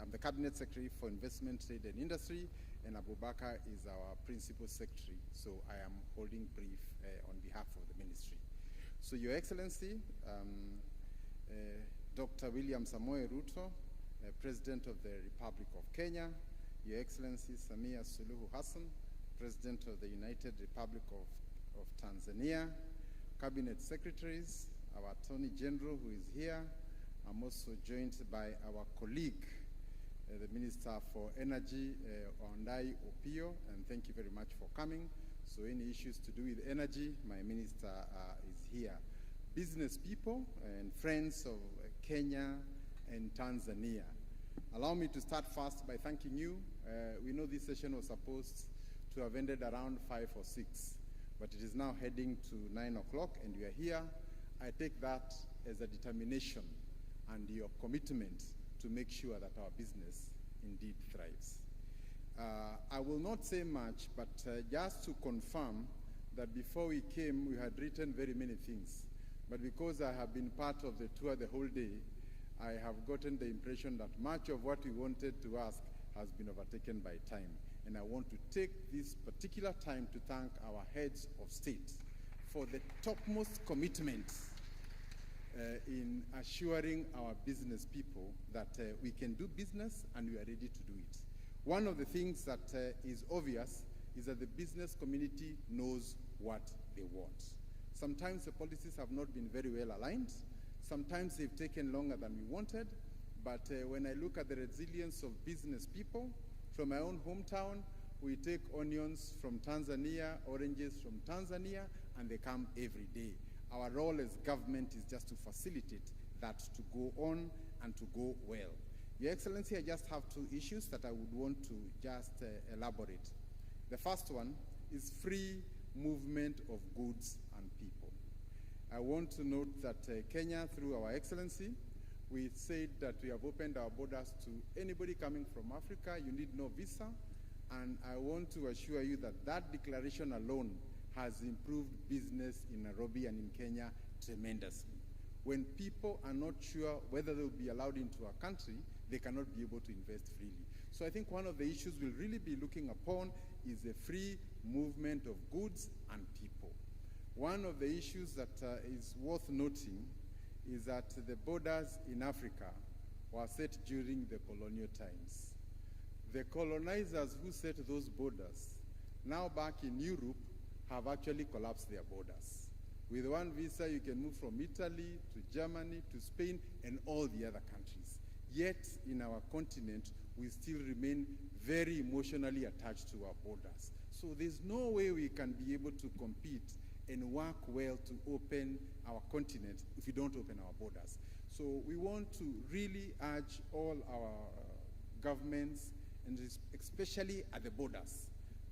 Speaker 9: I'm the Cabinet Secretary for Investment, Trade and Industry, and Abubakar is our Principal Secretary, so I am holding brief on behalf of the Ministry. So, Your Excellency, Dr. William Samoei Ruto, President of the Republic of Kenya, Your Excellency Samia Suluhu Hassan, President of the United Republic of Tanzania, Cabinet Secretaries, our Attorney General who is here. I'm also joined by our colleague, the Minister for Energy, Ondai Opio, and thank you very much for coming. So any issues to do with energy, my minister is here. Business people and friends of Kenya and Tanzania. Allow me to start first by thanking you. We know this session was supposed to have ended around 5 or 6. But it is now heading to 9 o'clock and we are here. I take that as a determination and your commitment to make sure that our business indeed thrives. I will not say much, but just to confirm that before we came, we had written very many things. But because I have been part of the tour the whole day, I have gotten the impression that much of what we wanted to ask has been overtaken by time. And I want to take this particular time to thank our heads of state for the topmost commitment in assuring our business people that we can do business and we are ready to do it. One of the things that is obvious is that the business community knows what they want. Sometimes the policies have not been very well aligned. Sometimes they've taken longer than we wanted. But when I look at the resilience of business people, from my own hometown, we take onions from Tanzania, oranges from Tanzania, and they come every day. Our role as government is just to facilitate that to go on and to go well. Your Excellency, I just have two issues that I would want to just elaborate. The first one is free movement of goods and people. I want to note that Kenya, through our Excellency, we said that we have opened our borders to anybody coming from Africa. You need no visa. And I want to assure you that that declaration alone has improved business in Nairobi and in Kenya tremendously. When people are not sure whether they'll be allowed into our country, they cannot be able to invest freely. So I think one of the issues we'll really be looking upon is the free movement of goods and people. One of the issues that is worth noting is that the borders in Africa were set during the colonial times. The colonizers who set those borders, now back in Europe, have actually collapsed their borders. With one visa, you can move from Italy to Germany to Spain and all the other countries. Yet, in our continent, we still remain very emotionally attached to our borders. So there's no way we can be able to compete and work well to open our continent if we don't open our borders. So we want to really urge all our governments, and especially at the borders.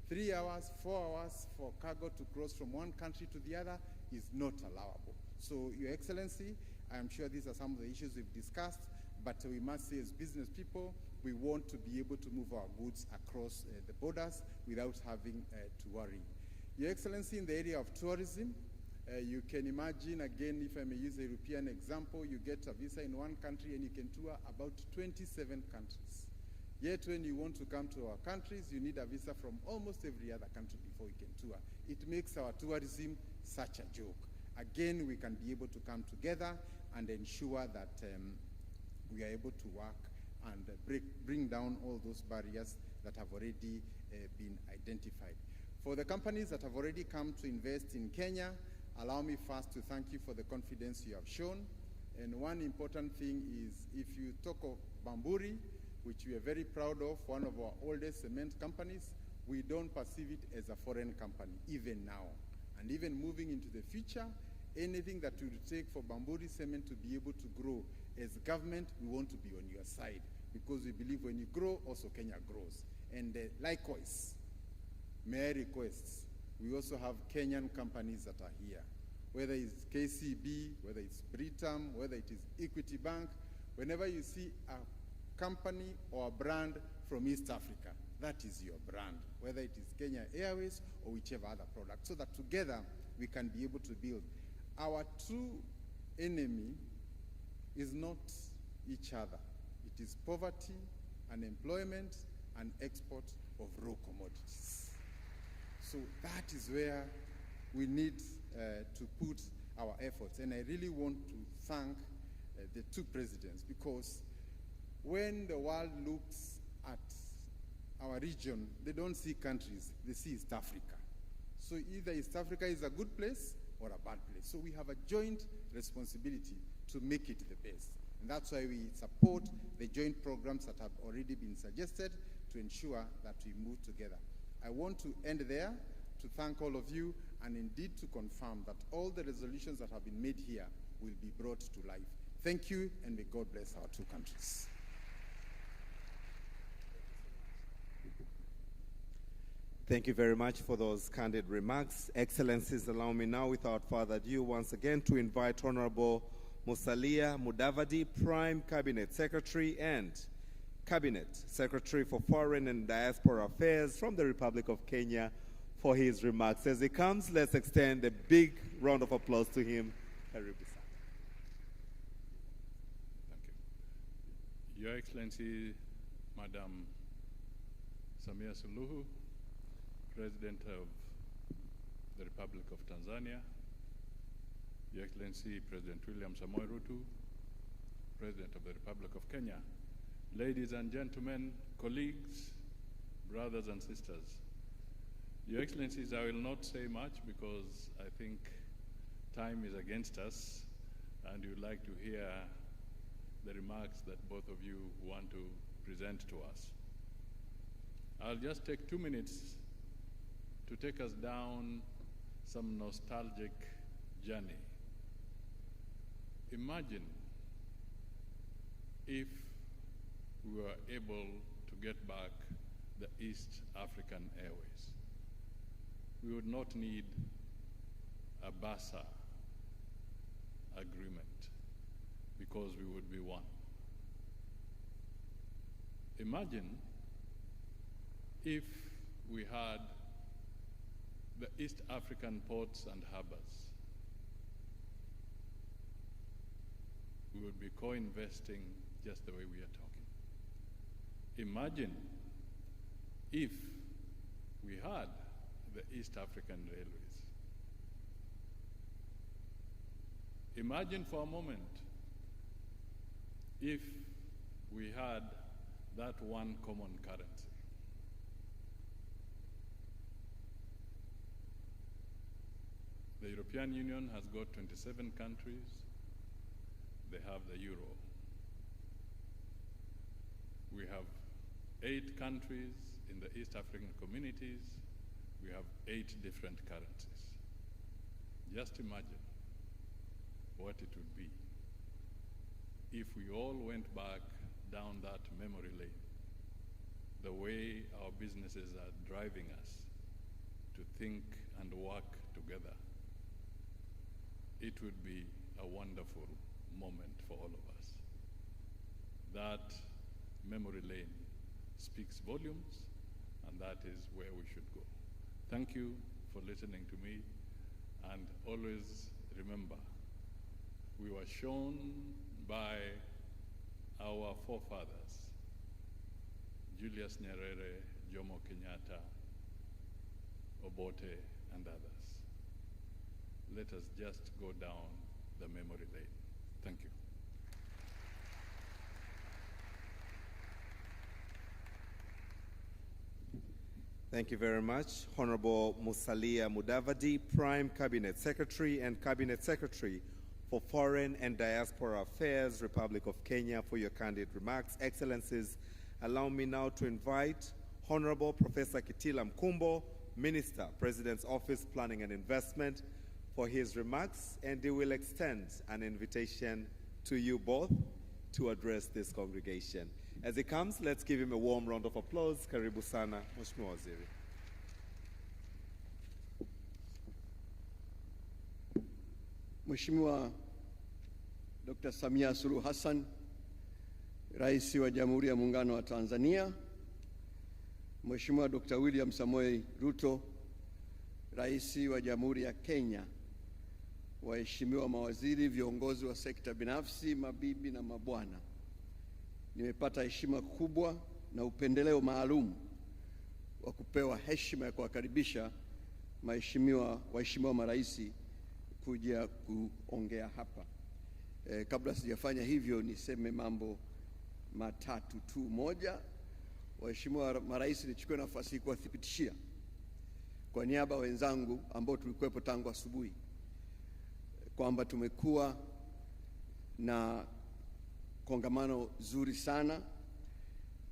Speaker 9: 3 hours, 4 hours for cargo to cross from one country to the other is not allowable. So, Your Excellency, I'm sure these are some of the issues we've discussed, but we must say as business people, we want to be able to move our goods across the borders without having to worry. Your Excellency, in the area of tourism, you can imagine, again, if I may use a European example, you get a visa in one country and you can tour about 27 countries. Yet when you want to come to our countries, you need a visa from almost every other country before you can tour. It makes our tourism such a joke. Again, we can be able to come together and ensure that we are able to work and bring down all those barriers that have already been identified. For the companies that have already come to invest in Kenya, allow me first to thank you for the confidence you have shown. And one important thing is, if you talk of Bamburi, which we are very proud of, one of our oldest cement companies, we don't perceive it as a foreign company, even now. And even moving into the future, anything that will take for Bamburi Cement to be able to grow as government, we want to be on your side, because we believe when you grow, also Kenya grows. And likewise, may I request, we also have Kenyan companies that are here, whether it's KCB, whether it's Britam, whether it is Equity Bank. Whenever you see a company or a brand from East Africa, that is your brand, whether it is Kenya Airways or whichever other product, so that together we can be able to build. Our true enemy is not each other. It is poverty, unemployment, and export of raw commodities. So that is where we need to put our efforts. And I really want to thank the two presidents, because when the world looks at our region, they don't see countries, they see East Africa. So either East Africa is a good place or a bad place. So we have a joint responsibility to make it the best. And that's why we support the joint programs that have already been suggested to ensure that we move together. I want to end there to thank all of you, and indeed to confirm that all the resolutions that have been made here will be brought to life. Thank you, and may God bless our two countries.
Speaker 1: Thank you very much for those candid remarks. Excellencies, allow me now, without further ado, once again to invite Honorable Musalia Mudavadi, Prime Cabinet Secretary and Cabinet Secretary for Foreign and Diaspora Affairs from the Republic of Kenya, for his remarks. As he comes, let's extend a big round of applause to him. Thank
Speaker 10: you. Your Excellency, Madam Samia Suluhu, President of the Republic of Tanzania, Your Excellency President William Samoei Ruto, President of the Republic of Kenya, ladies and gentlemen, colleagues, brothers and sisters, Your Excellencies, I will not say much because I think time is against us and you'd like to hear the remarks that both of you want to present to us. I'll just take 2 minutes to take us down some nostalgic journey. Imagine if we were able to get back the East African Airways. We would not need a BASA agreement because we would be one. Imagine if we had the East African ports and harbors. We would be co-investing just the way we are talking. Imagine if we had the East African railways. Imagine for a moment if we had that one common currency. The European Union has got 27 countries. They have the euro. We have 8 countries in the East African communities. We have 8 different currencies. Just imagine what it would be if we all went back down that memory lane, the way our businesses are driving us to think and work together. It would be a wonderful moment for all of us. That memory lane speaks volumes, and that is where we should go. Thank you for listening to me, and always remember, we were shown by our forefathers, Julius Nyerere, Jomo Kenyatta, Obote, and others. Let us just go down the memory lane. Thank you.
Speaker 1: Thank you very much, Honorable Musalia Mudavadi, Prime Cabinet Secretary and Cabinet Secretary for Foreign and Diaspora Affairs, Republic of Kenya, for your candid remarks. Excellencies, allow me now to invite Honorable Professor Kitila Mkumbo, Minister, President's Office, Planning and Investment, for his remarks, and he will extend an invitation to you both to address this congregation. As he comes, let's give him a warm round of applause. Karibu sana, Mheshimiwa Waziri.
Speaker 11: Mheshimiwa Dr. Samia Suluhu Hassan, Rais wa Jamhuri ya Muungano wa Tanzania, Mheshimiwa Dr. William Samoei Ruto, Rais wa Jamhuri ya Kenya, waheshimiwa mawaziri, viongozi wa sekta binafsi, mabibi na mabwana. Nimepata heshima kubwa na upendeleo maalum wa kupewa heshima ya kuwakaribisha waheshimiwa maraisi kuja kuongea hapa. Kabla sijafanya hivyo, niseme mambo matatu tu. Moja, waheshimiwa maraisi, nichukue nafasi hii kuwathibitishia kwa niaba wenzangu ambao tulikuwepo tangu asubuhi kwamba tumekuwa na kongamano zuri sana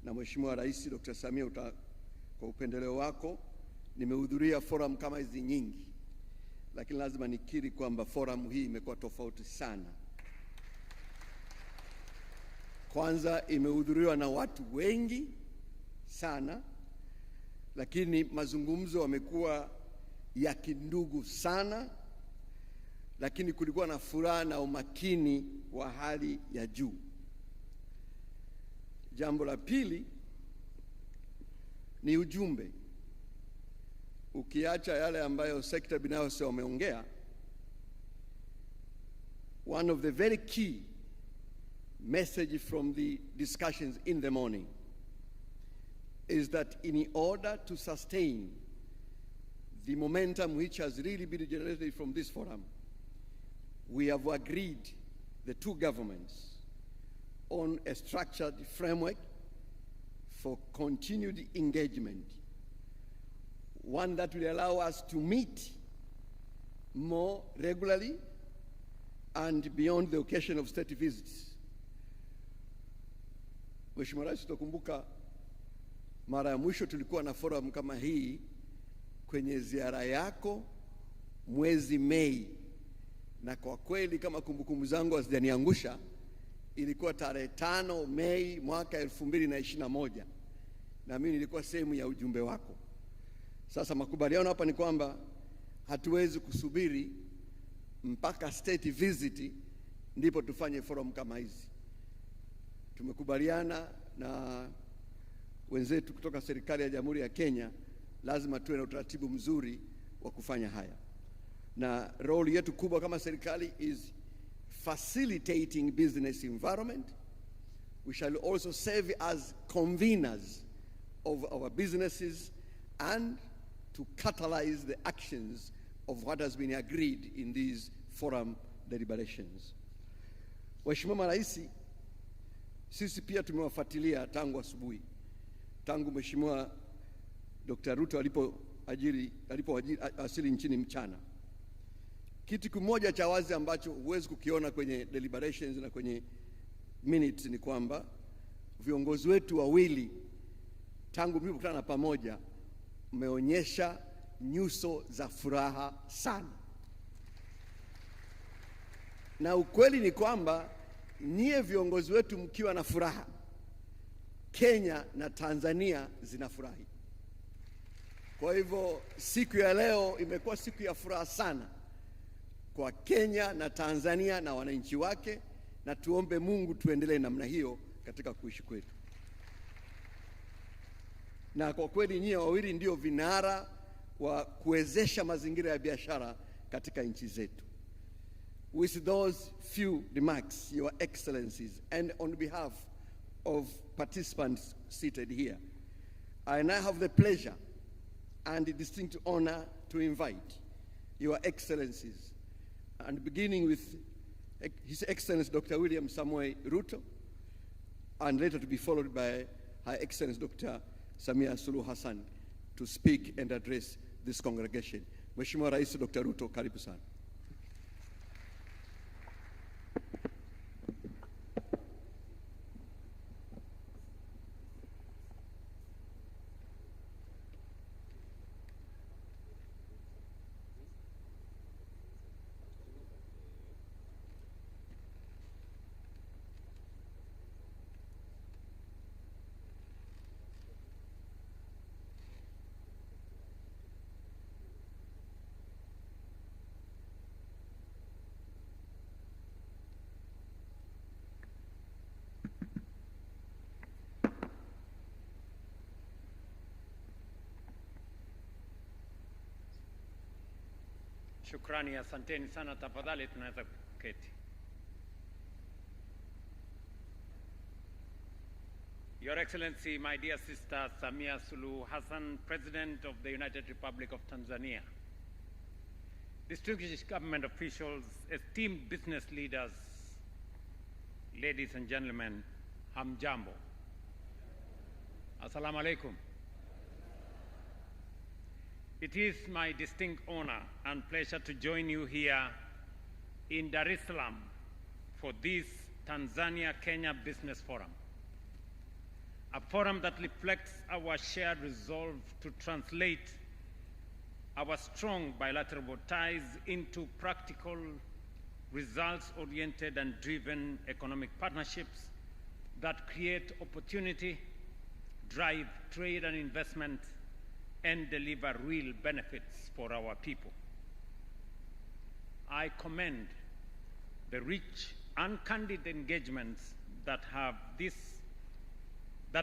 Speaker 11: na Mheshimiwa Rais Dr. Samia. Kwa upendeleo wako nimehudhuria forum kama hizi nyingi, lakini lazima nikiri kwamba forum hii imekuwa tofauti sana. Kwanza, imehudhuriwa na watu wengi sana, lakini mazungumzo yamekuwa ya kindugu sana, lakini kulikuwa na furaha na umakini wa hali ya juu. Jambo la pili ni ujumbe. Ukiacha yale ambayo sekta binafsi wameongea, one of the very key message from the discussions in the morning is that in order to sustain the momentum which has really been generated from this forum, we have agreed, the two governments, on a structured framework for continued engagement one that will allow us to meet more regularly and beyond the occasion of state visits. Mheshimiwa Rais, tutakumbuka mara ya mwisho tulikuwa na forum kama hii kwenye ziara yako mwezi Mei, na kwa kweli kama kumbukumbu zangu hazijaniangusha, ilikuwa tarehe 5 Mei mwaka 2021, na mimi nilikuwa sehemu ya ujumbe wako. Sasa makubaliano hapa ni kwamba hatuwezi kusubiri mpaka state visit ndipo tufanye forum kama hizi. Tumekubaliana na wenzetu kutoka serikali ya Jamhuri ya Kenya, lazima tuwe na utaratibu mzuri wa kufanya haya. Na role yetu kubwa kama serikali is facilitating business environment. We shall also serve as conveners of our businesses and to catalyze the actions of what has been agreed in these forum deliberations. Mheshimiwa Marais, sisi pia tumewafuatilia tangu asubuhi, tangu Mheshimiwa Dr. Ruto alipowasili nchini mchana. Kitu kimoja cha wazi ambacho huwezi kukiona kwenye deliberations na kwenye minutes ni kwamba viongozi wetu wawili tangu mlipokutana pamoja mmeonyesha nyuso za furaha sana. Na ukweli ni kwamba nyie viongozi wetu mkiwa na furaha, Kenya na Tanzania zinafurahi. Kwa hivyo siku ya leo imekuwa siku ya furaha sana kwa Kenya na Tanzania na wananchi wake, na tuombe Mungu tuendelee namna hiyo katika kuishi kwetu. Na kwa kweli nyie wawili ndio vinara wa kuwezesha mazingira ya biashara katika nchi zetu. With those few remarks, Your Excellencies, and on behalf of participants seated here, I now have the pleasure and the distinct honor to invite Your Excellencies, and beginning with His Excellency Dr. William Samoei Ruto, and later to be followed by Her Excellency Dr. Samia Suluhu Hassan, to speak and address this congregation. Mheshimiwa Rais Dr. Ruto, karibu sana.
Speaker 12: Shukrani, asanteni sana. Tafadhali tunaweza kuketi. Your Excellency, my dear sister Samia Suluhu Hassan, President of the United Republic of Tanzania, distinguished government officials, esteemed business leaders, ladies and gentlemen, hamjambo. Assalamu alaikum. It is my distinct honor and pleasure to join you here in Dar es Salaam for this Tanzania-Kenya Business Forum, a forum that reflects our shared resolve to translate our strong bilateral ties into practical, results-oriented and driven economic partnerships that create opportunity, drive trade and investment, and deliver real benefits for our people. I commend the rich and candid engagements that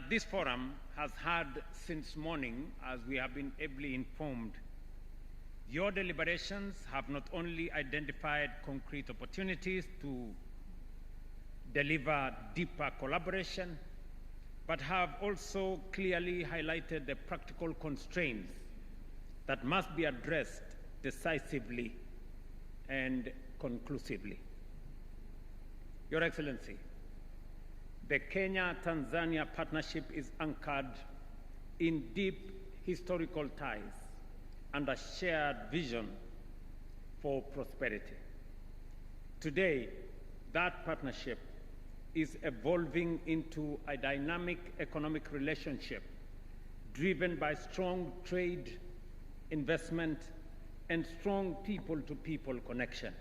Speaker 12: this forum has had since morning, as we have been ably informed. Your deliberations have not only identified concrete opportunities to deliver deeper collaboration, but have also clearly highlighted the practical constraints that must be addressed decisively and conclusively. Your Excellency, the Kenya-Tanzania partnership is anchored in deep historical ties and a shared vision for prosperity. Today, that partnership is evolving into a dynamic economic relationship driven by strong trade, investment, and strong people-to-people connection.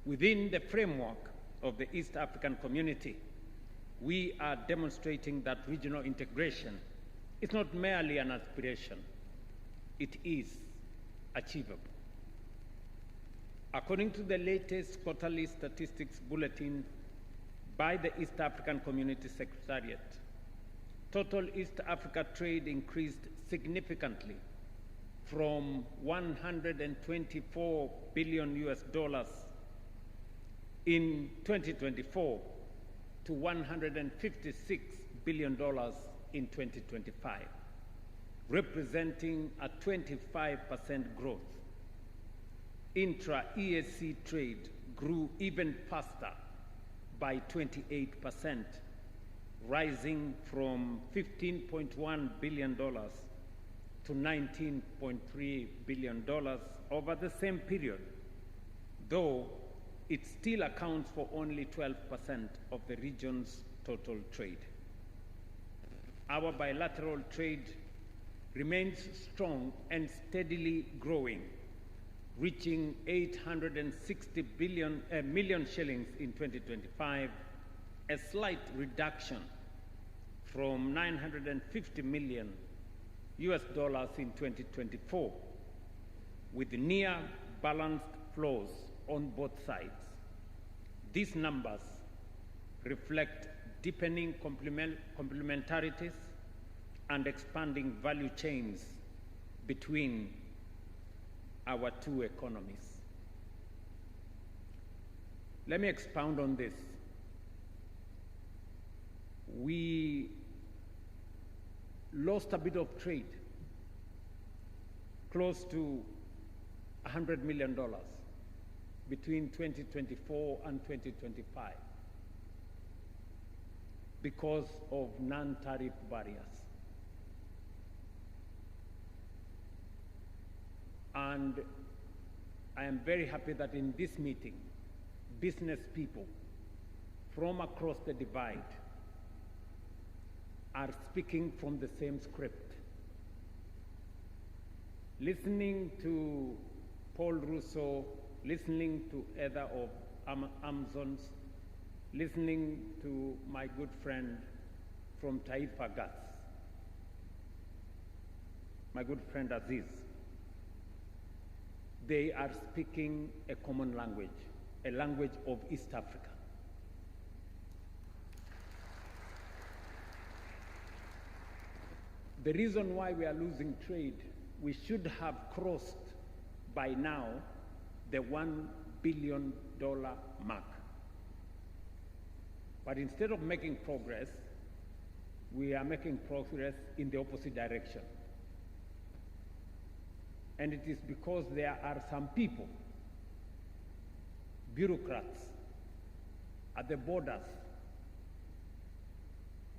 Speaker 12: Within the framework of the East African community, we are demonstrating that regional integration is not merely an aspiration, it is achievable. According to the latest quarterly statistics bulletin by the East African Community Secretariat, total East Africa trade increased significantly from $124 billion in 2024 to $156 billion in 2025, representing a 25% growth. Intra-EAC trade grew even faster by 28%, rising from $15.1 billion to $19.3 billion over the same period, though it still accounts for only 12% of the region's total trade. Our bilateral trade remains strong and steadily growing, reaching 860 million shillings in 2025, a slight reduction from $950 million in 2024, with near balanced flows on both sides. These numbers reflect deepening complementarities and expanding value chains between our two economies. Let me expound on this. We lost a bit of trade, close to $100 million between 2024 and 2025 because of non-tariff barriers. And I am very happy that in this meeting, business people from across the divide are speaking from the same script. Listening to Paul Russo, listening to Heather of Amazons, listening to my good friend from Taifa Gas, my good friend Aziz, they are speaking a common language, a language of East Africa. The reason why we are losing trade, we should have crossed by now the $1 billion mark. But instead of making progress, we are making progress in the opposite direction. And it is because there are some people, bureaucrats at the borders,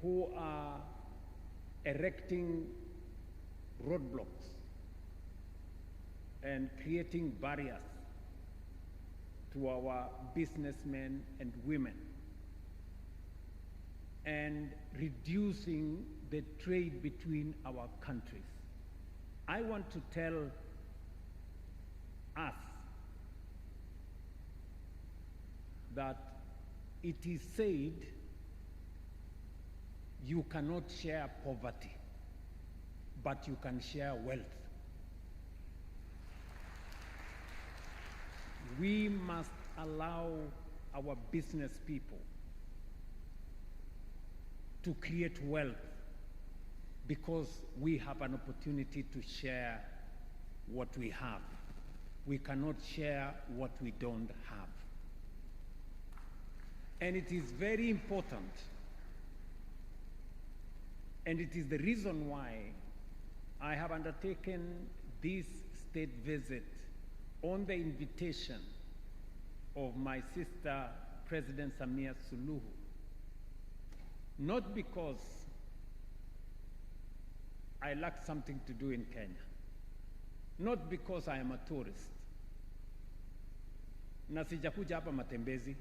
Speaker 12: who are erecting roadblocks and creating barriers to our businessmen and women and reducing the trade between our countries. I want to tell us that it is said you cannot share poverty, but you can share wealth. We must allow our business people to create wealth because we have an opportunity to share what we have. We cannot share what we don't have. And it is very important, and it is the reason why I have undertaken this state visit on the invitation of my sister, President Samia Suluhu. Not because I lack something to do in Kenya. not because I am a tourist. Na sijakuja hapa matembezi.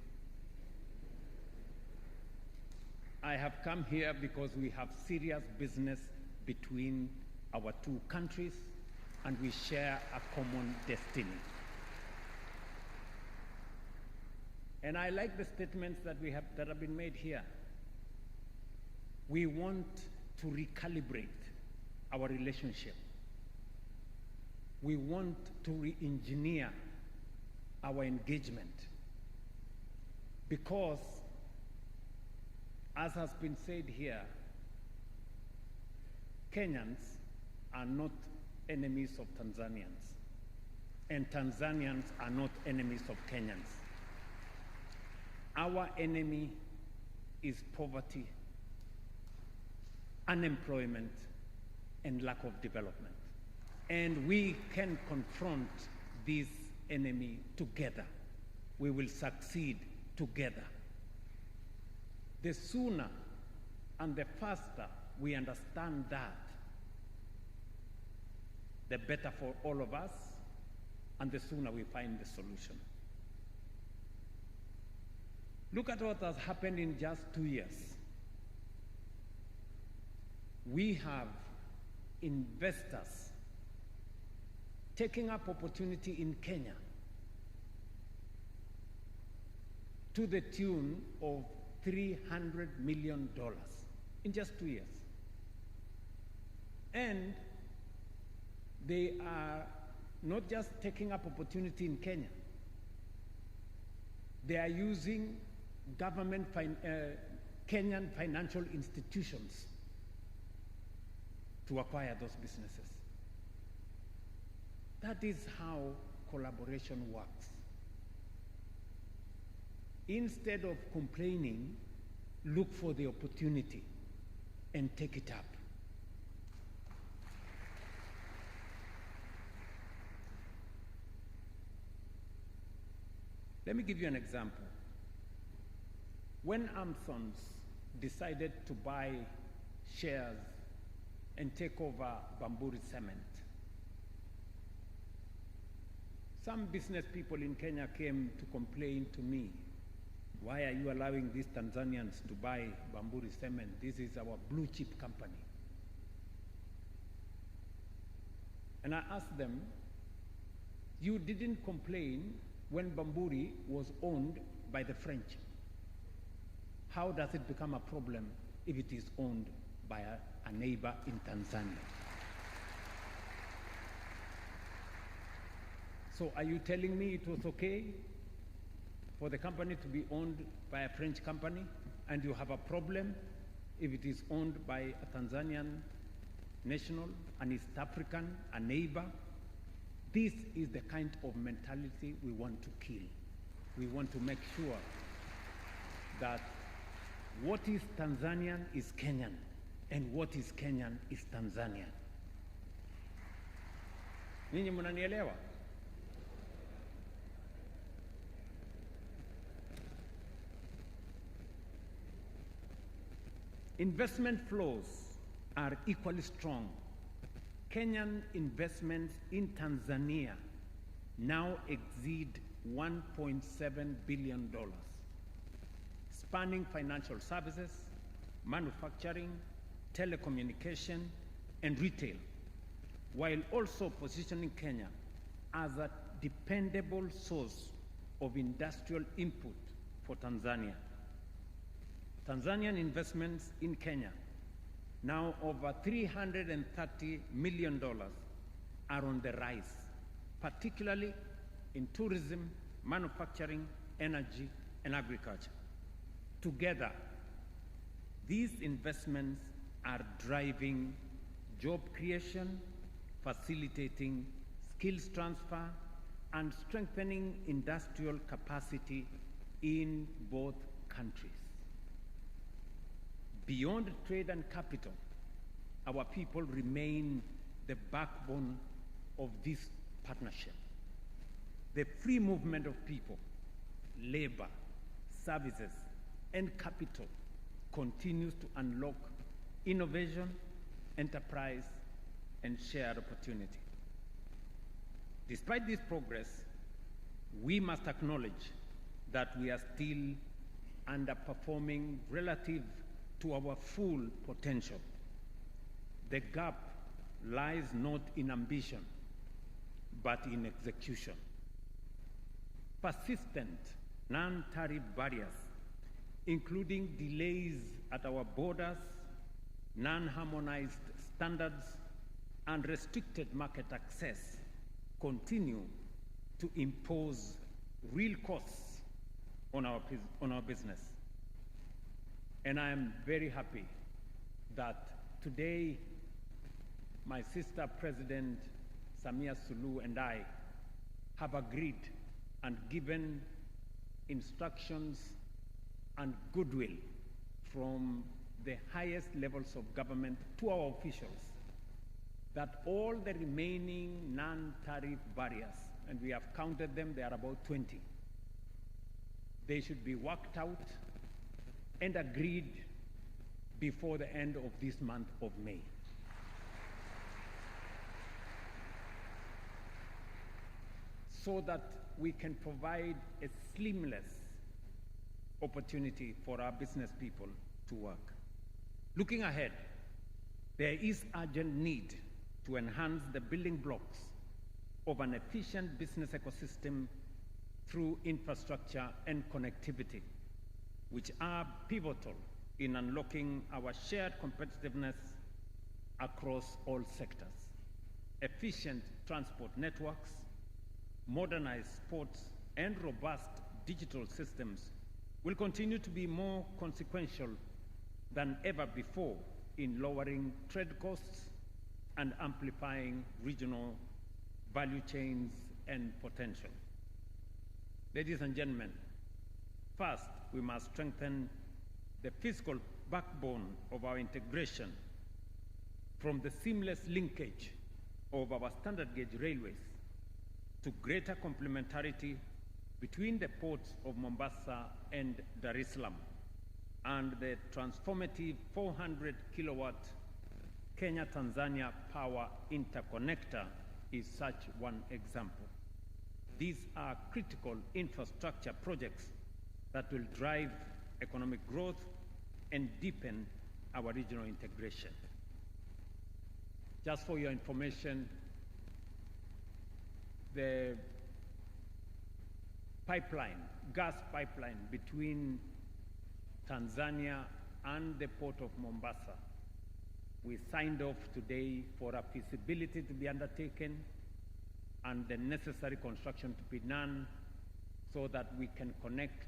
Speaker 12: I have come here because we have serious business between our two countries and we share a common destiny. And I like the statements that have been made here. We want to recalibrate our relationship. We want to re-engineer our engagement because, as has been said here, Kenyans are not enemies of Tanzanians, and Tanzanians are not enemies of Kenyans. Our enemy is poverty, unemployment, and lack of development. And we can confront this enemy together. We will succeed together. The sooner and the faster we understand that, the better for all of us, and the sooner we find the solution. Look at what has happened in just 2 years. We have investors taking up opportunity in Kenya to the tune of $300 million in just 2 years. And they are not just taking up opportunity in Kenya, they are using government, Kenyan financial institutions to acquire those businesses. That is how collaboration works. Instead of complaining, look for the opportunity and take it up. Let me give you an example. When Amsons decided to buy shares and take over Bamburi Cement, some business people in Kenya came to complain to me, why are you allowing these Tanzanians to buy Bamburi Cement? This is our blue chip company. And I asked them, you didn't complain when Bamburi was owned by the French. How does it become a problem if it is owned by a neighbor in Tanzania? So are you telling me it was okay for the company to be owned by a French company and you have a problem if it is owned by a Tanzanian national, an East African, a neighbor? This is the kind of mentality we want to kill. We want to make sure that what is Tanzanian is Kenyan, and what is Kenyan is Tanzanian. Ninyi mnanielewa? Investment flows are equally strong. Kenyan investments in Tanzania now exceed $1.7 billion, spanning financial services, manufacturing, telecommunication, and retail, while also positioning Kenya as a dependable source of industrial input for Tanzania. Tanzanian investments in Kenya, now over $330 million, are on the rise, particularly in tourism, manufacturing, energy, and agriculture. Together, these investments are driving job creation, facilitating skills transfer, and strengthening industrial capacity in both countries. Beyond trade and capital, our people remain the backbone of this partnership. The free movement of people, labor, services, and capital continues to unlock innovation, enterprise, and shared opportunity. Despite this progress, we must acknowledge that we are still underperforming relative to our full potential. The gap lies not in ambition, but in execution. Persistent non-tariff barriers, including delays at our borders, non-harmonized standards, and restricted market access, continue to impose real costs on our business. And I am very happy that today my sister President Samia Suluhu and I have agreed and given instructions and goodwill from the highest levels of government to our officials that all the remaining non-tariff barriers, and we have counted them, they are about 20, they should be worked out and agreed before the end of this month of May. So that we can provide a seamless opportunity for our business people to work. Looking ahead, there is urgent need to enhance the building blocks of an efficient business ecosystem through infrastructure and connectivity, which are pivotal in unlocking our shared competitiveness across all sectors. Efficient transport networks, modernized ports, and robust digital systems will continue to be more consequential than ever before in lowering trade costs and amplifying regional value chains and potential. Ladies and gentlemen, first, we must strengthen the physical backbone of our integration from the seamless linkage of our standard gauge railways to greater complementarity between the ports of Mombasa and Dar es Salaam, and the transformative 400 kilowatt Kenya-Tanzania power interconnector is such one example. These are critical infrastructure projects that will drive economic growth and deepen our regional integration. Just for your information, the gas pipeline between Tanzania and the port of Mombasa, we signed off today for a feasibility to be undertaken and the necessary construction to be done so that we can connect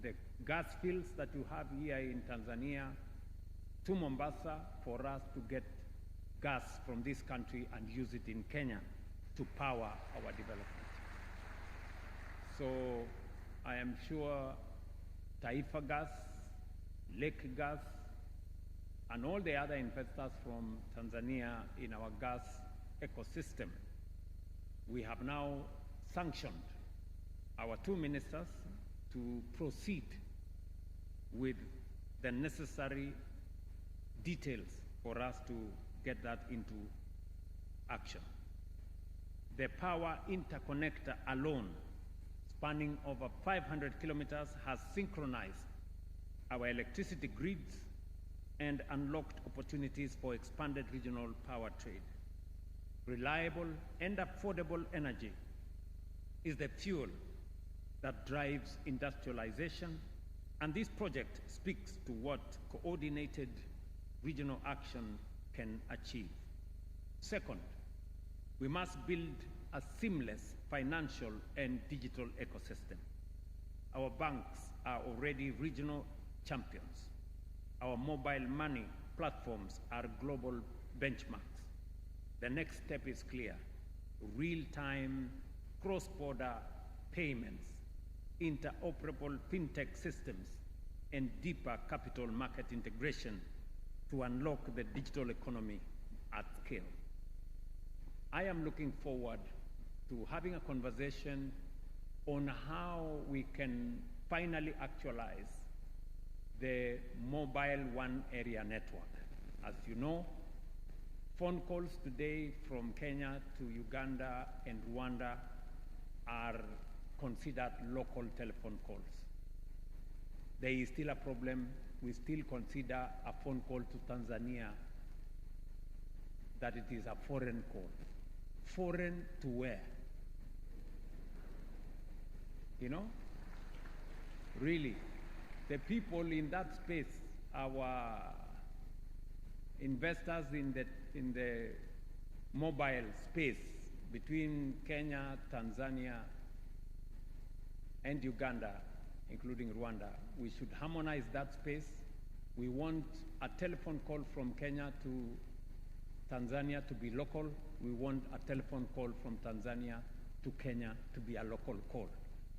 Speaker 12: the gas fields that you have here in Tanzania to Mombasa for us to get gas from this country and use it in Kenya to power our development. So I am sure Taifa Gas, Lake Gas, and all the other investors from Tanzania in our gas ecosystem, we have now sanctioned our two ministers to proceed with the necessary details for us to get that into action. The power interconnector alone, spanning over 500 kilometers, has synchronized our electricity grids and unlocked opportunities for expanded regional power trade. Reliable and affordable energy is the fuel that drives industrialization, and this project speaks to what coordinated regional action can achieve. Second, we must build a seamless financial and digital ecosystem. Our banks are already regional champions. Our mobile money platforms are global benchmarks. The next step is clear: real-time, cross-border payments, interoperable fintech systems, and deeper capital market integration to unlock the digital economy at scale. I am looking forward to having a conversation on how we can finally actualize the mobile one area network. As you know, phone calls today from Kenya to Uganda and Rwanda are considered local telephone calls. There is still a problem. We still consider a phone call to Tanzania that it is a foreign call. Foreign to where? You know? Really, the people in that space, our investors in the mobile space between Kenya, Tanzania, and Uganda, including Rwanda, we should harmonize that space. We want a telephone call from Kenya to Tanzania to be local. We want a telephone call from Tanzania to Kenya to be a local call,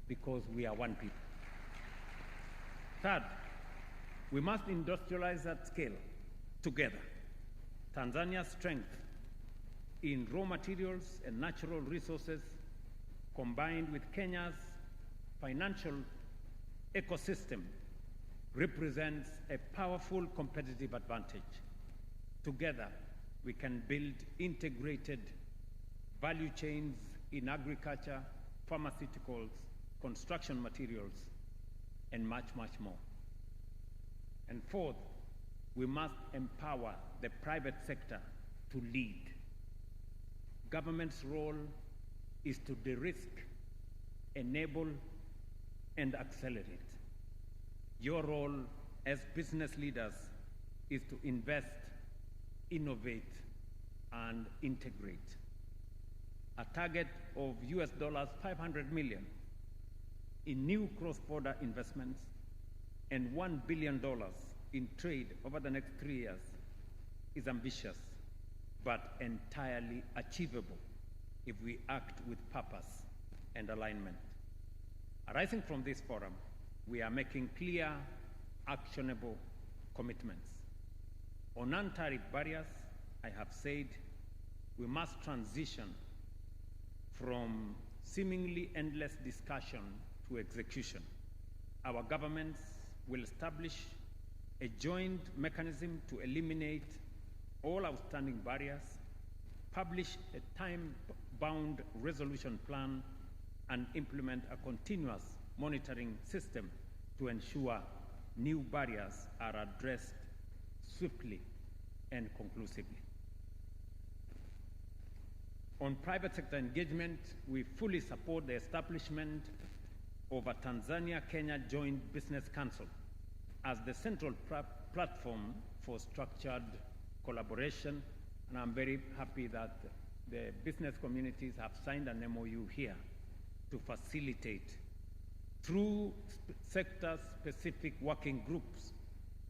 Speaker 12: because we are one people. Third, we must industrialize at scale together. Tanzania's strength in raw materials and natural resources, combined with Kenya's financial ecosystem, represents a powerful competitive advantage. Together, we can build integrated value chains in agriculture, pharmaceuticals, construction materials, and much, much more. And fourth, we must empower the private sector to lead. Government's role is to de-risk, enable, and accelerate. Your role as business leaders is to invest, innovate, and integrate. A target of US $500 million in new cross-border investments and $1 billion in trade over the next 3 years is ambitious, but entirely achievable if we act with purpose and alignment. Arising from this forum, we are making clear, actionable commitments. On non-tariff barriers, I have said we must transition from seemingly endless discussion to execution. Our governments will establish a joint mechanism to eliminate all outstanding barriers, publish a time-bound resolution plan, and implement a continuous monitoring system to ensure new barriers are addressed swiftly and conclusively. On private sector engagement, we fully support the establishment of a Tanzania-Kenya Joint Business Council as the central platform for structured collaboration, and I'm very happy that the business communities have signed an MOU here to facilitate. Through sector-specific working groups,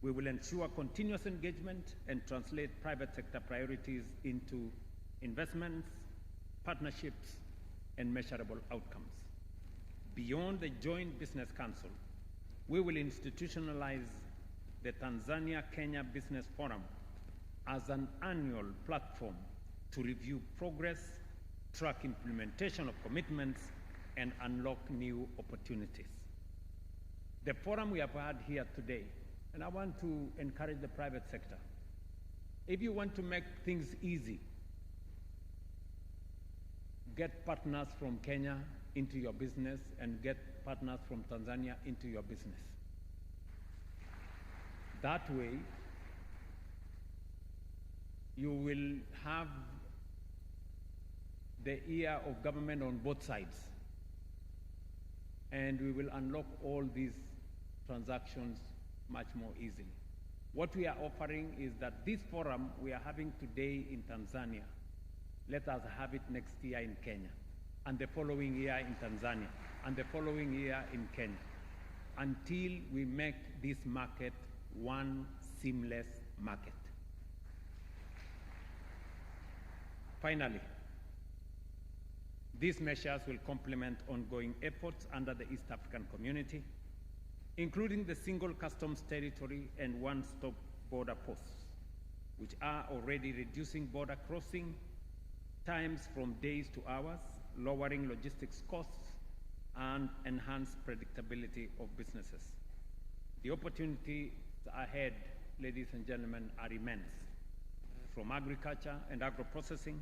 Speaker 12: we will ensure continuous engagement and translate private sector priorities into investments, partnerships, and measurable outcomes. Beyond the Joint Business Council, we will institutionalize the Tanzania-Kenya Business Forum as an annual platform to review progress, track implementation of commitments, and unlock new opportunities. The forum we have had here today, and I want to encourage the private sector. If you want to make things easy, get partners from Kenya into your business and get partners from Tanzania into your business. That way, you will have the ear of government on both sides, and we will unlock all these transactions much more easily. What we are offering is that this forum we are having today in Tanzania, let us have it next year in Kenya, and the following year in Tanzania, and the following year in Kenya, until we make this market one seamless market. Finally, these measures will complement ongoing efforts under the East African Community, including the single customs territory and one-stop border posts, which are already reducing border crossing times from days to hours, lowering logistics costs, and enhanced predictability of businesses. The opportunities ahead, ladies and gentlemen, are immense. from agriculture and agro-processing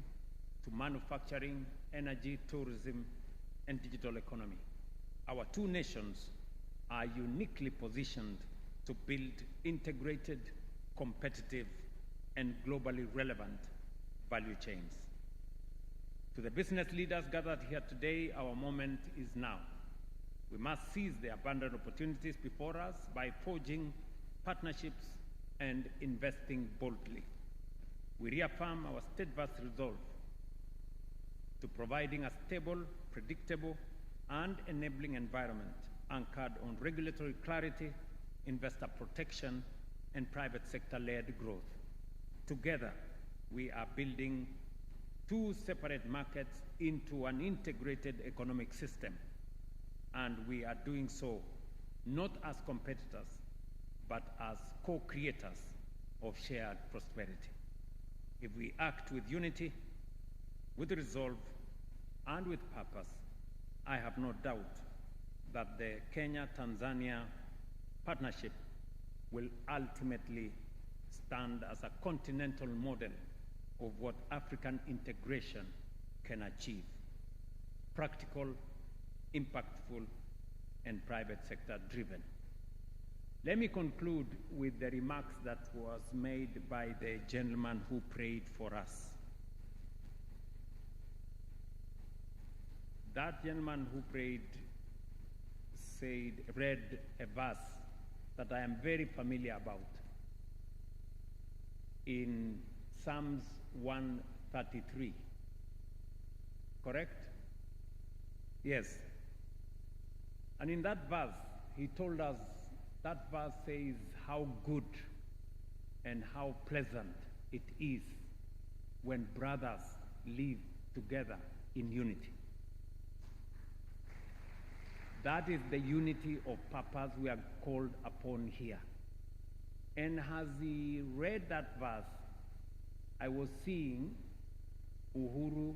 Speaker 12: to manufacturing, energy, tourism, and digital economy. Our two nations are uniquely positioned to build integrated, competitive, and globally relevant value chains. To the business leaders gathered here today, our moment is now. We must seize the abundant opportunities before us by forging partnerships and investing boldly. We reaffirm our steadfast resolve to providing a stable, predictable, and enabling environment anchored on regulatory clarity, investor protection, and private sector-led growth. Together, we are building two separate markets into an integrated economic system, and we are doing so not as competitors, but as co-creators of shared prosperity. If we act with unity, with resolve, and with purpose, I have no doubt that the Kenya-Tanzania partnership will ultimately stand as a continental model of what African integration can achieve: practical, impactful, and private sector driven. Let me conclude with the remarks that was made by the gentleman who prayed for us. That gentleman who prayed read a verse that I am very familiar about in Psalms 133. Correct? Yes. And in that verse, he told us, that verse says how good and how pleasant it is when brothers live together in unity. That is the unity of purpose we are called upon here. And as he read that verse, I was seeing uhuru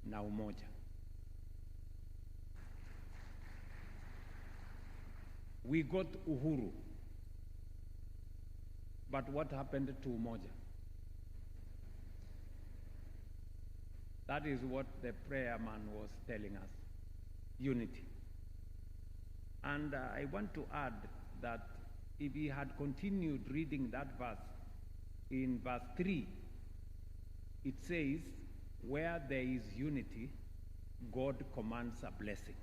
Speaker 12: na umoja. We got uhuru, but what happened to umoja? That is what the prayer man was telling us. Unity. And I want to add that if he had continued reading that verse, in verse 3, it says, where there is unity, God commands a blessing.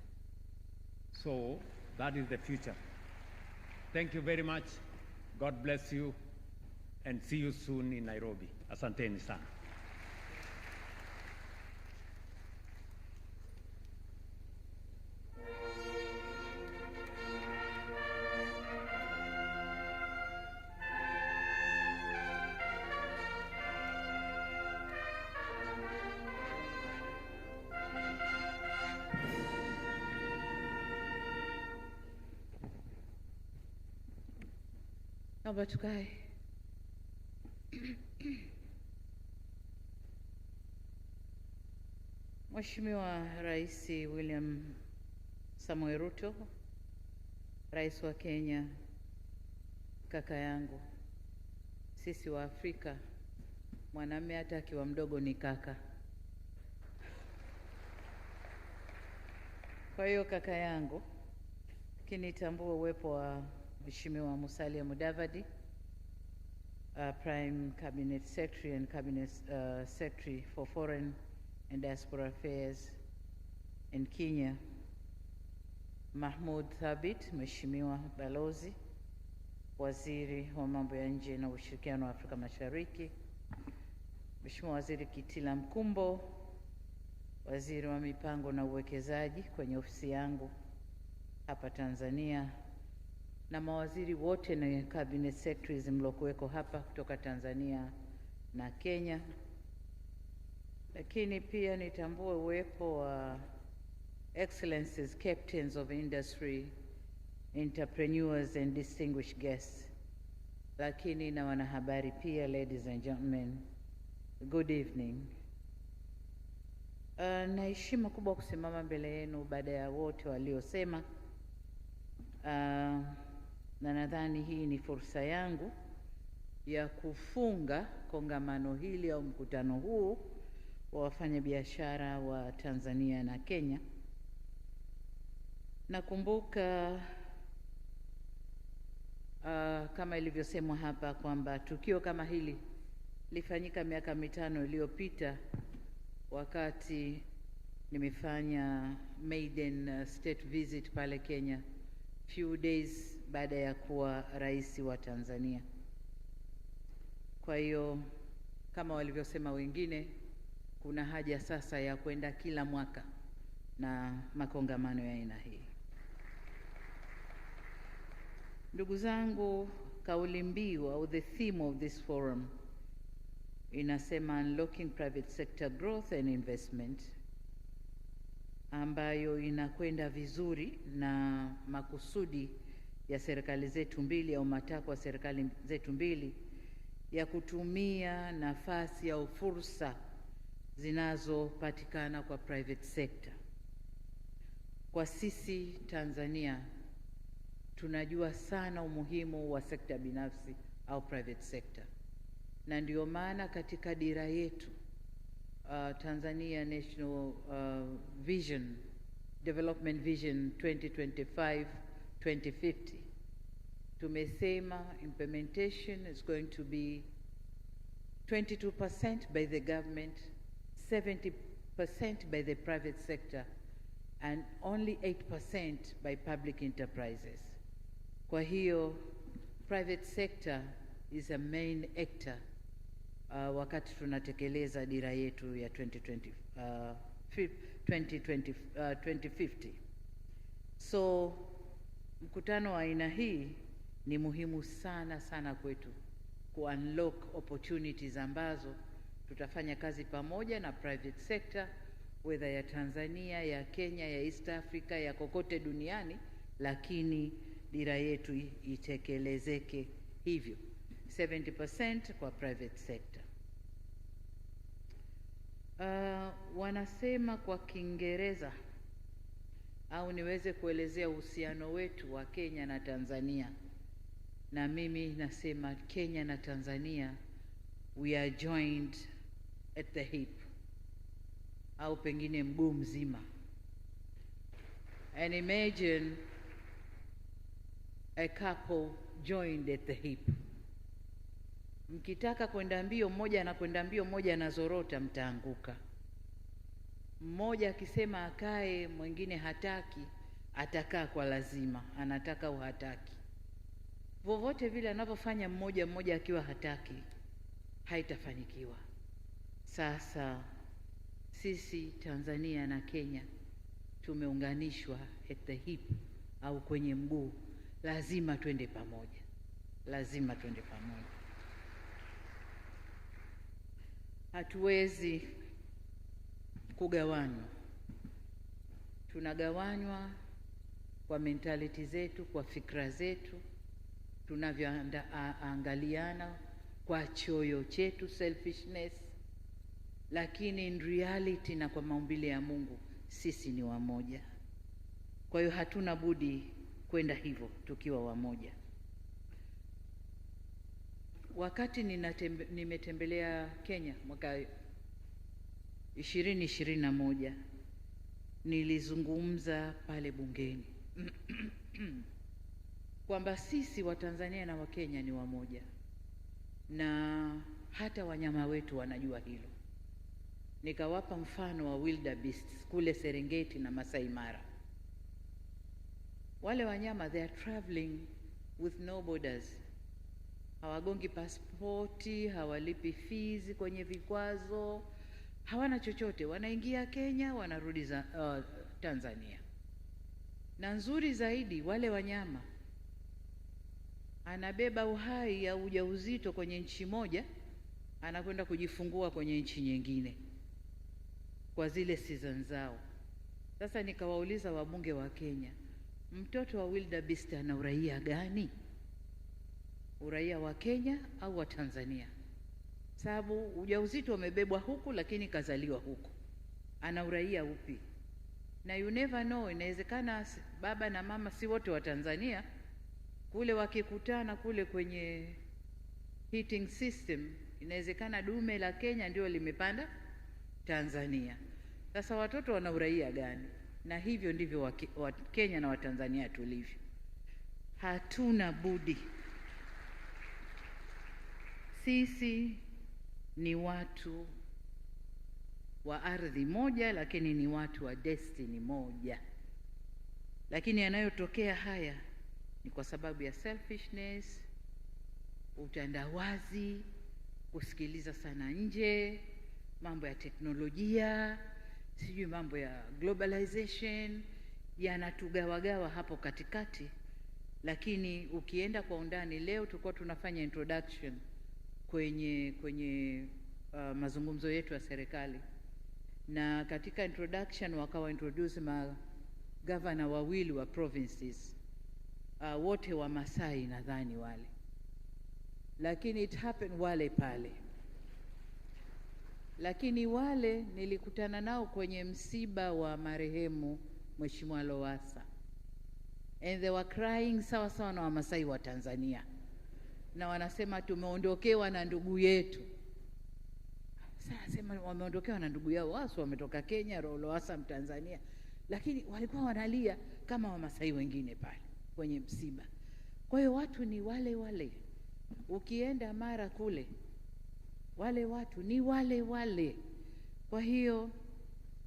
Speaker 12: So that is the future. Thank you very much. God bless you, and see you soon in Nairobi. Asanteni sana.
Speaker 13: Naomba tukae. Mheshimiwa Rais William Samoei Ruto, Rais wa Kenya, kaka yangu, sisi wa Afrika, mwanamume hata akiwa mdogo ni kaka. Kwa hiyo kaka yangu, kinitambua uwepo wa Mheshimiwa Musalia Mudavadi, Prime Cabinet Secretary and Cabinet Secretary for Foreign and Diaspora Affairs in Kenya, Mahmoud Thabit, Mheshimiwa Balozi, Waziri wa Mambo ya Nje na Ushirikiano wa Afrika Mashariki, Mheshimiwa Waziri Kitila Mkumbo, Waziri wa Mipango na Uwekezaji kwenye ofisi yangu hapa Tanzania, na mawaziri wote na cabinet secretaries mlokuweko hapa kutoka Tanzania na Kenya. Lakini pia nitambue uwepo wa excellencies, captains of industry, entrepreneurs and distinguished guests. Lakini na wanahabari pia, ladies and gentlemen, good evening. Na heshima kubwa kusimama mbele yenu baada ya wote waliosema. Na nadhani hii ni fursa yangu ya kufunga kongamano hili au mkutano huu wa wafanyabiashara wa Tanzania na Kenya. Nakumbuka kama ilivyosemwa hapa kwamba tukio kama hili lifanyika miaka 5 iliyopita wakati nimefanya maiden state visit pale Kenya, few days baada ya kuwa rais wa Tanzania. Kwa hiyo kama walivyosema wengine, kuna haja sasa ya kwenda kila mwaka na makongamano ya aina hii. Ndugu zangu, kauli mbiu au the theme of this forum inasema unlocking private sector growth and investment, ambayo inakwenda vizuri na makusudi ya serikali zetu mbili au matakwa ya serikali zetu mbili ya kutumia nafasi au fursa zinazopatikana kwa private sector. Kwa sisi Tanzania tunajua sana umuhimu wa sekta binafsi au private sector, na ndio maana katika dira yetu Tanzania National Vision, Development Vision 2025-2050, tumesema implementation is going to be 22% by the government, 70% by the private sector, and only 8% by public enterprises. Kwa hiyo private sector is a main actor wakati tunatekeleza dira yetu ya 2050. So mkutano wa aina hii ni muhimu sana sana kwetu ku unlock opportunities ambazo tutafanya kazi pamoja na private sector, whether ya Tanzania, ya Kenya, ya East Africa, ya kokote duniani, lakini dira yetu itekelezeke hivyo, 70% kwa private sector. Wanasema kwa Kiingereza au niweze kuelezea uhusiano wetu wa Kenya na Tanzania, na mimi nasema Kenya na Tanzania we are joined at the hip, au pengine mguu mzima. And imagine a couple joined at the hip. Mkitaka kwenda mbio, mmoja anakwenda mbio, mmoja anazorota, mtaanguka. Mmoja akisema akae, mwingine hataki, atakaa kwa lazima, anataka au hataki. Vovote vile anavyofanya mmoja mmoja akiwa hataki, haitafanikiwa. Sasa sisi Tanzania na Kenya tumeunganishwa at the hip au kwenye mguu, lazima twende pamoja, lazima twende pamoja. Hatuwezi kugawanywa. Tunagawanywa kwa mentality zetu, kwa fikra zetu, tunavyoangaliana, kwa choyo chetu, selfishness, lakini in reality na kwa maumbile ya Mungu sisi ni wamoja. Kwa hiyo hatuna budi kwenda hivyo tukiwa wamoja. Wakati nimetembelea Kenya mwaka 2021 nilizungumza pale bungeni kwamba sisi wa Tanzania na wa Kenya ni wamoja, na hata wanyama wetu wanajua hilo. Nikawapa mfano wa wildebeests kule Serengeti na Masai Mara. Wale wanyama they are traveling with no borders. Hawagongi pasipoti, hawalipi fees kwenye vikwazo, hawana chochote. Wanaingia Kenya, wanarudi Tanzania. Na nzuri zaidi, wale wanyama anabeba uhai au ujauzito kwenye nchi moja, anakwenda kujifungua kwenye nchi nyingine kwa zile season zao. Sasa nikawauliza wabunge wa Kenya, mtoto wa wildebeest ana uraia gani? Uraia wa Kenya au wa Tanzania? Sababu ujauzito umebebwa huku lakini kazaliwa huku, ana uraia upi? Na you never know, inawezekana baba na mama si wote wa Tanzania, kule wakikutana kule kwenye heating system, inawezekana dume la Kenya ndio limepanda Tanzania. Sasa watoto wana uraia gani? Na hivyo ndivyo wa Kenya na Watanzania tulivyo. Hatuna budi. Sisi ni watu wa ardhi moja, lakini ni watu wa destiny moja. Lakini yanayotokea haya ni kwa sababu ya selfishness, utandawazi, kusikiliza sana nje, mambo ya teknolojia, sijui mambo ya globalization, yanatugawagawa hapo katikati. Lakini ukienda kwa undani, leo tulikuwa tunafanya introduction kwenye mazungumzo yetu ya serikali, na katika introduction wakawa introduce magavana wawili wa provinces, wote wa Masai nadhani wale, lakini it happened wale pale. Lakini wale nilikutana nao kwenye msiba wa marehemu Mheshimiwa Lowassa, and they were crying sawa sawa na Wamasai wa Tanzania, na wanasema tumeondokewa na ndugu yetu. Sasa sema wameondokewa na ndugu yao, wao wametoka Kenya, Lowassa Mtanzania, lakini walikuwa wanalia kama Wamasai wengine pale kwenye msiba. Kwa hiyo watu ni wale wale. Ukienda Mara kule, wale watu ni wale wale. Kwa hiyo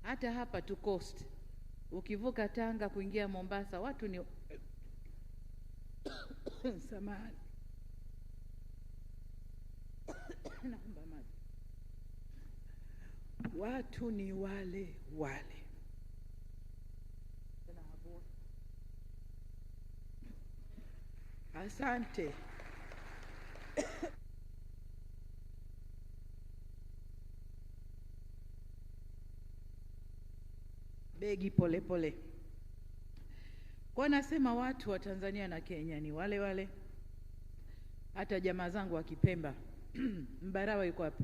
Speaker 13: hata hapa tu coast, ukivuka Tanga kuingia Mombasa, watu ni samahani, naomba maji. Watu ni wale wale. Asante. Begi pole pole. Kwa nasema watu wa Tanzania na Kenya ni wale wale. Hata jamaa zangu wa Kipemba Mbarawa yuko hapa.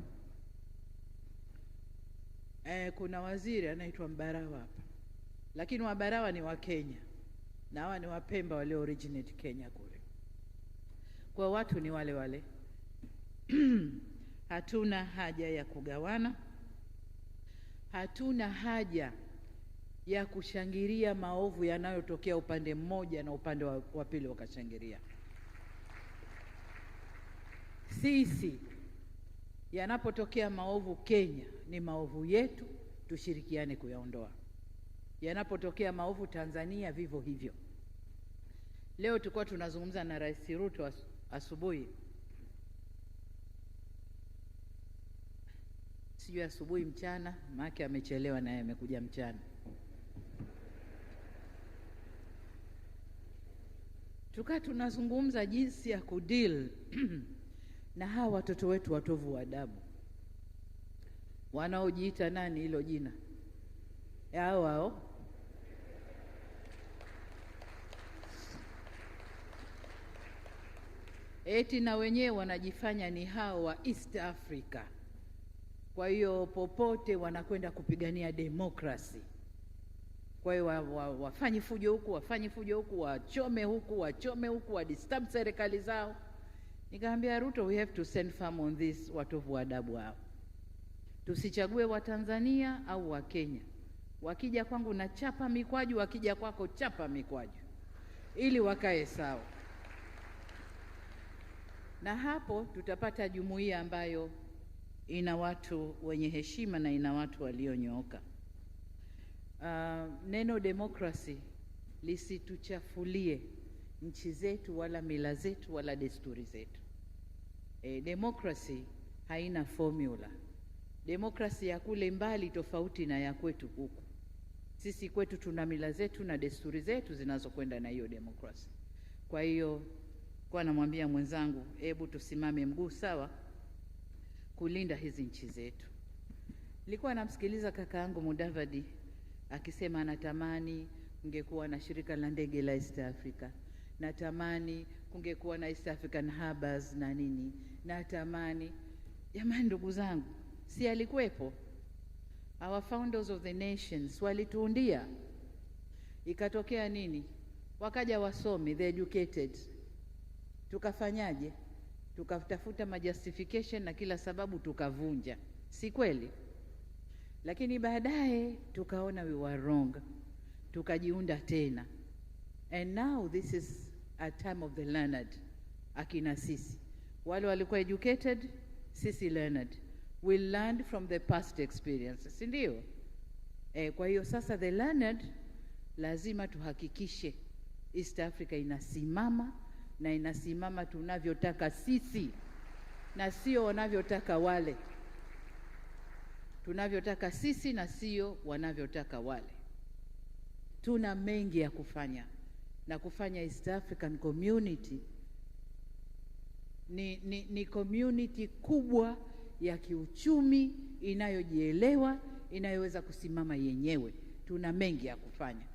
Speaker 13: Kuna waziri anaitwa Mbarawa hapa, lakini Wabarawa ni wa Kenya na hawa ni Wapemba walio originate Kenya kule. Kwa watu ni wale wale. Hatuna haja ya kugawana, hatuna haja ya kushangilia maovu yanayotokea upande mmoja na upande wa pili wakashangilia. Sisi yanapotokea maovu Kenya ni maovu yetu, tushirikiane kuyaondoa. Yanapotokea maovu Tanzania vivyo hivyo. Leo tulikuwa tunazungumza na Rais Ruto asubuhi, sijui asubuhi mchana, maana amechelewa naye amekuja mchana. Tukaa tunazungumza jinsi ya kudeal na hawa watoto wetu watovu wa adabu wanaojiita nani hilo jina hao eti na wenyewe wanajifanya ni hao wa East Africa. Kwa hiyo popote wanakwenda kupigania demokrasi. Kwa hiyo wafanye fujo huku, wafanye fujo huku, wachome huku, wachome huku, wadisturb serikali zao. Nikamwambia Ruto, we have to send firm on this watovu wa adabu hao. Tusichague wa Tanzania au wa Kenya. Wakija kwangu na chapa mikwaju, wakija kwako chapa mikwaju, ili wakae sawa. Na hapo tutapata jumuiya ambayo ina watu wenye heshima na ina watu walionyooka. Neno demokrasi lisituchafulie nchi zetu wala mila zetu wala desturi zetu. Demokrasi haina formula. Demokrasi ya kule mbali tofauti na ya kwetu huku. Sisi kwetu tuna mila zetu na desturi zetu zinazokwenda na hiyo demokrasi. Kwa hiyo kwa namwambia mwenzangu, hebu tusimame mguu sawa kulinda hizi nchi zetu. Nilikuwa namsikiliza kaka yangu Mudavadi akisema anatamani kungekuwa na shirika la ndege la East Africa. Natamani kungekuwa na East African Harbors na nini. Natamani, jamani ndugu zangu, si alikuwepo? Our founders of the nations walituundia. Ikatokea nini? Wakaja wasomi, the educated. Tukafanyaje? tukatafuta majustification na kila sababu tukavunja, si kweli? Lakini baadaye tukaona we were wrong, tukajiunda tena, and now this is a time of the learned. Akina sisi wale walikuwa educated, sisi learned, we learned from the past experiences, si ndio? Kwa hiyo sasa the learned lazima tuhakikishe East Africa inasimama, na inasimama tunavyotaka sisi na sio wanavyotaka wale. Tunavyotaka sisi na sio wanavyotaka wale. Tuna mengi ya kufanya, na kufanya East African community ni community kubwa ya kiuchumi, inayojielewa, inayoweza kusimama yenyewe. Tuna mengi ya kufanya.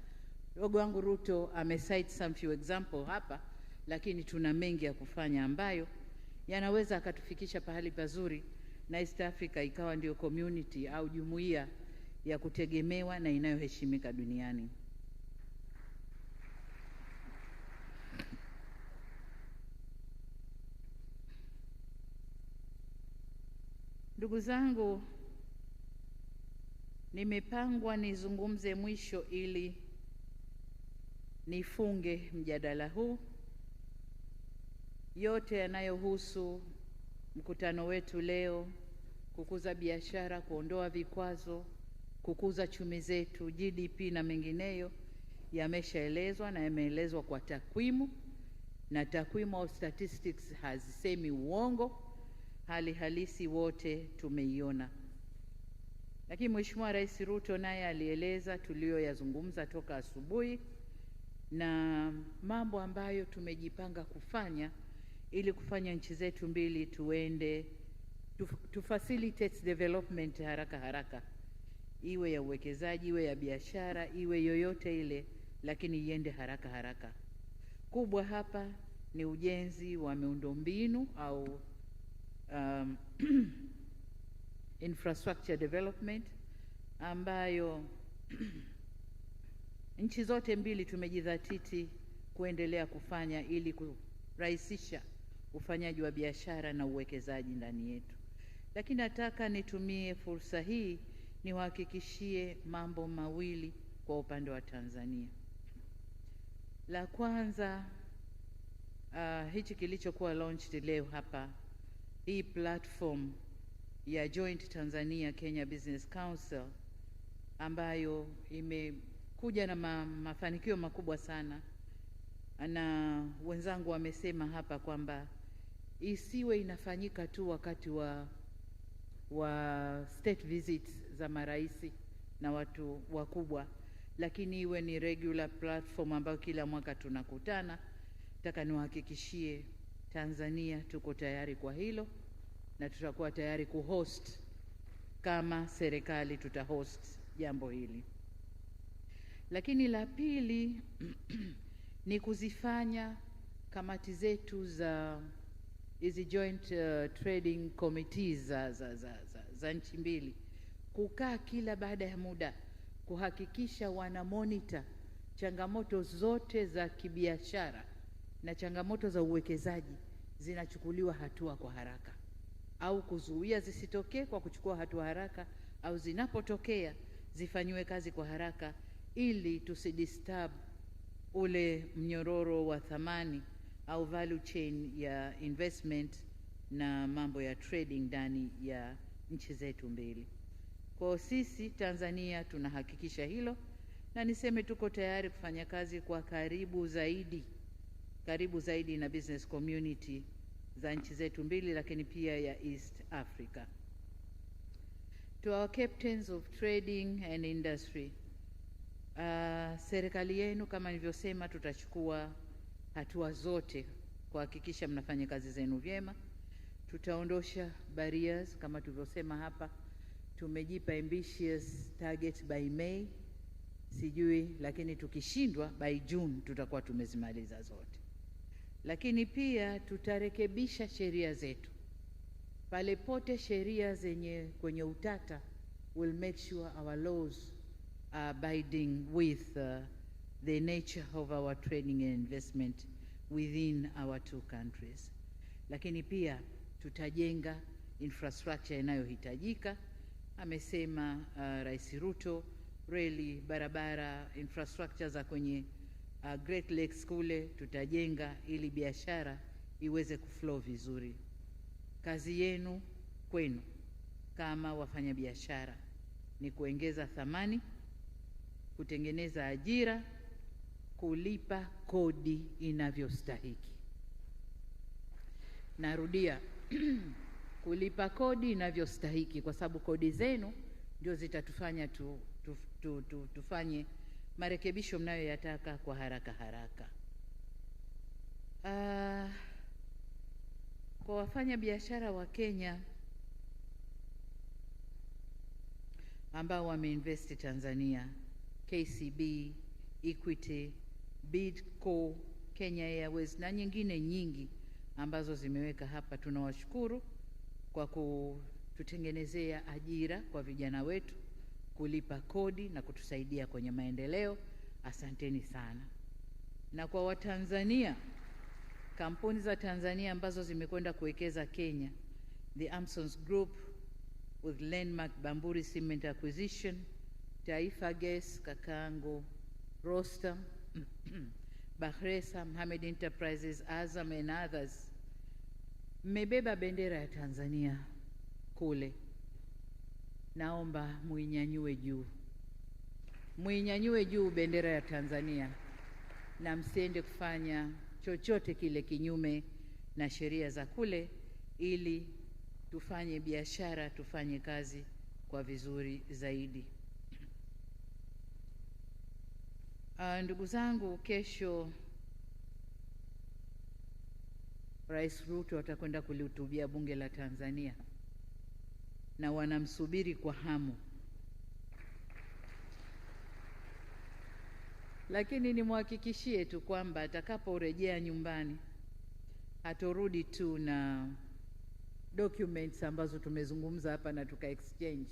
Speaker 13: Ndugu wangu Ruto amecite some few example hapa, lakini tuna mengi ya kufanya ambayo yanaweza akatufikisha pahali pazuri na East Africa ikawa ndio community au jumuiya ya kutegemewa na inayoheshimika duniani. Ndugu zangu, nimepangwa nizungumze mwisho ili nifunge mjadala huu. Yote yanayohusu mkutano wetu leo, kukuza biashara, kuondoa vikwazo, kukuza chumi zetu, GDP na mengineyo, yameshaelezwa na yameelezwa kwa takwimu, na takwimu au statistics hazisemi uongo. Hali halisi wote tumeiona. Lakini Mheshimiwa Rais Ruto naye alieleza tuliyoyazungumza toka asubuhi, na mambo ambayo tumejipanga kufanya ili kufanya nchi zetu mbili tuende to facilitate development haraka, iwe ya uwekezaji, iwe ya biashara, iwe yoyote ile, lakini iende haraka. Kubwa hapa ni ujenzi wa miundombinu au infrastructure development ambayo nchi zote mbili tumejidhatiti kuendelea kufanya ili kurahisisha ufanyaji wa biashara na uwekezaji ndani yetu. Lakini nataka nitumie fursa hii niwahakikishie mambo mawili kwa upande wa Tanzania. La kwanza, hichi kilichokuwa launched leo hapa, hii platform ya Joint Tanzania Kenya Business Council ambayo imekuja na mafanikio makubwa sana, na wenzangu wamesema hapa kwamba isiwe inafanyika tu wakati wa state visits za maraisi na watu wakubwa, lakini iwe ni regular platform ambayo kila mwaka tunakutana. Nataka niwahakikishie Tanzania tuko tayari kwa hilo, na tutakuwa tayari kuhost kama serikali tutahost jambo hili. Lakini la pili ni kuzifanya kamati zetu za hizi joint trading committees za nchi mbili kukaa kila baada ya muda kuhakikisha wana monitor changamoto zote za kibiashara na changamoto za uwekezaji zinachukuliwa hatua kwa haraka, au kuzuia zisitokee kwa kuchukua hatua haraka, au zinapotokea zifanywe kazi kwa haraka ili tusidisturb ule mnyororo wa thamani au value chain ya investment na mambo ya trading ndani ya nchi zetu mbili. Kwa sisi Tanzania tunahakikisha hilo, na niseme tuko tayari kufanya kazi kwa karibu zaidi na business community za nchi zetu mbili, lakini pia ya East Africa. To our captains of trading and industry, serikali yenu kama nilivyosema, tutachukua hatua zote kuhakikisha mnafanya kazi zenu vyema. Tutaondosha barriers kama tulivyosema hapa. Tumejipa ambitious target by May, sijui, lakini tukishindwa by June tutakuwa tumezimaliza zote. Lakini pia tutarekebisha sheria zetu pale pote sheria zenye kwenye utata. Will make sure our laws are abiding with the nature of our trading and investment within our two countries. lakini pia tutajenga infrastructure inayohitajika. Amesema Rais Ruto, reli, barabara, infrastructure za kwenye Great Lakes kule tutajenga ili biashara iweze kuflow vizuri. Kazi yenu kwenu kama wafanyabiashara ni kuongeza thamani, kutengeneza ajira, kulipa kodi inavyostahiki. Narudia, kulipa kodi inavyostahiki, kwa sababu kodi zenu ndio zitatufanya tufanye marekebisho mnayoyataka kwa haraka haraka. Kwa wafanya biashara wa Kenya ambao wameinvest Tanzania, KCB, Equity, Bidco, Kenya Airways na nyingine nyingi ambazo zimeweka hapa, tunawashukuru kwa kututengenezea ajira kwa vijana wetu, kulipa kodi na kutusaidia kwenye maendeleo. Asanteni sana. Na kwa Watanzania, kampuni za Tanzania ambazo zimekwenda kuwekeza Kenya, the Amsons Group with Landmark Bamburi Cement Acquisition, Taifa Gas, Kakango, Rostam, Bahresa, Mohammed Enterprises, Azam and others, mmebeba bendera ya Tanzania kule. Naomba muinyanyue juu. Muinyanyue juu bendera ya Tanzania na msiende kufanya chochote kile kinyume na sheria za kule, ili tufanye biashara, tufanye kazi kwa vizuri zaidi. Ndugu zangu, kesho Rais Ruto atakwenda kulihutubia bunge la Tanzania na wanamsubiri kwa hamu. Lakini nimhakikishie tu kwamba atakaporejea nyumbani hatorudi tu na documents ambazo tumezungumza hapa na tuka exchange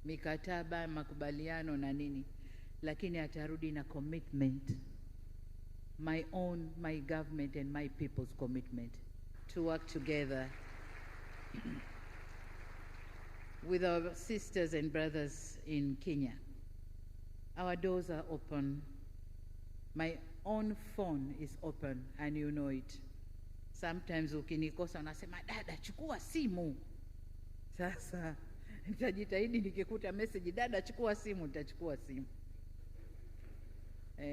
Speaker 13: mikataba, makubaliano na nini, lakini atarudi na commitment, my government and my people's commitment to work together with our sisters and brothers in Kenya. Our doors are open. My own phone is open and you know it. Sometimes ukinikosa unasema, dada chukua simu. Sasa nitajitahidi nikikuta message, dada chukua simu, nitachukua simu.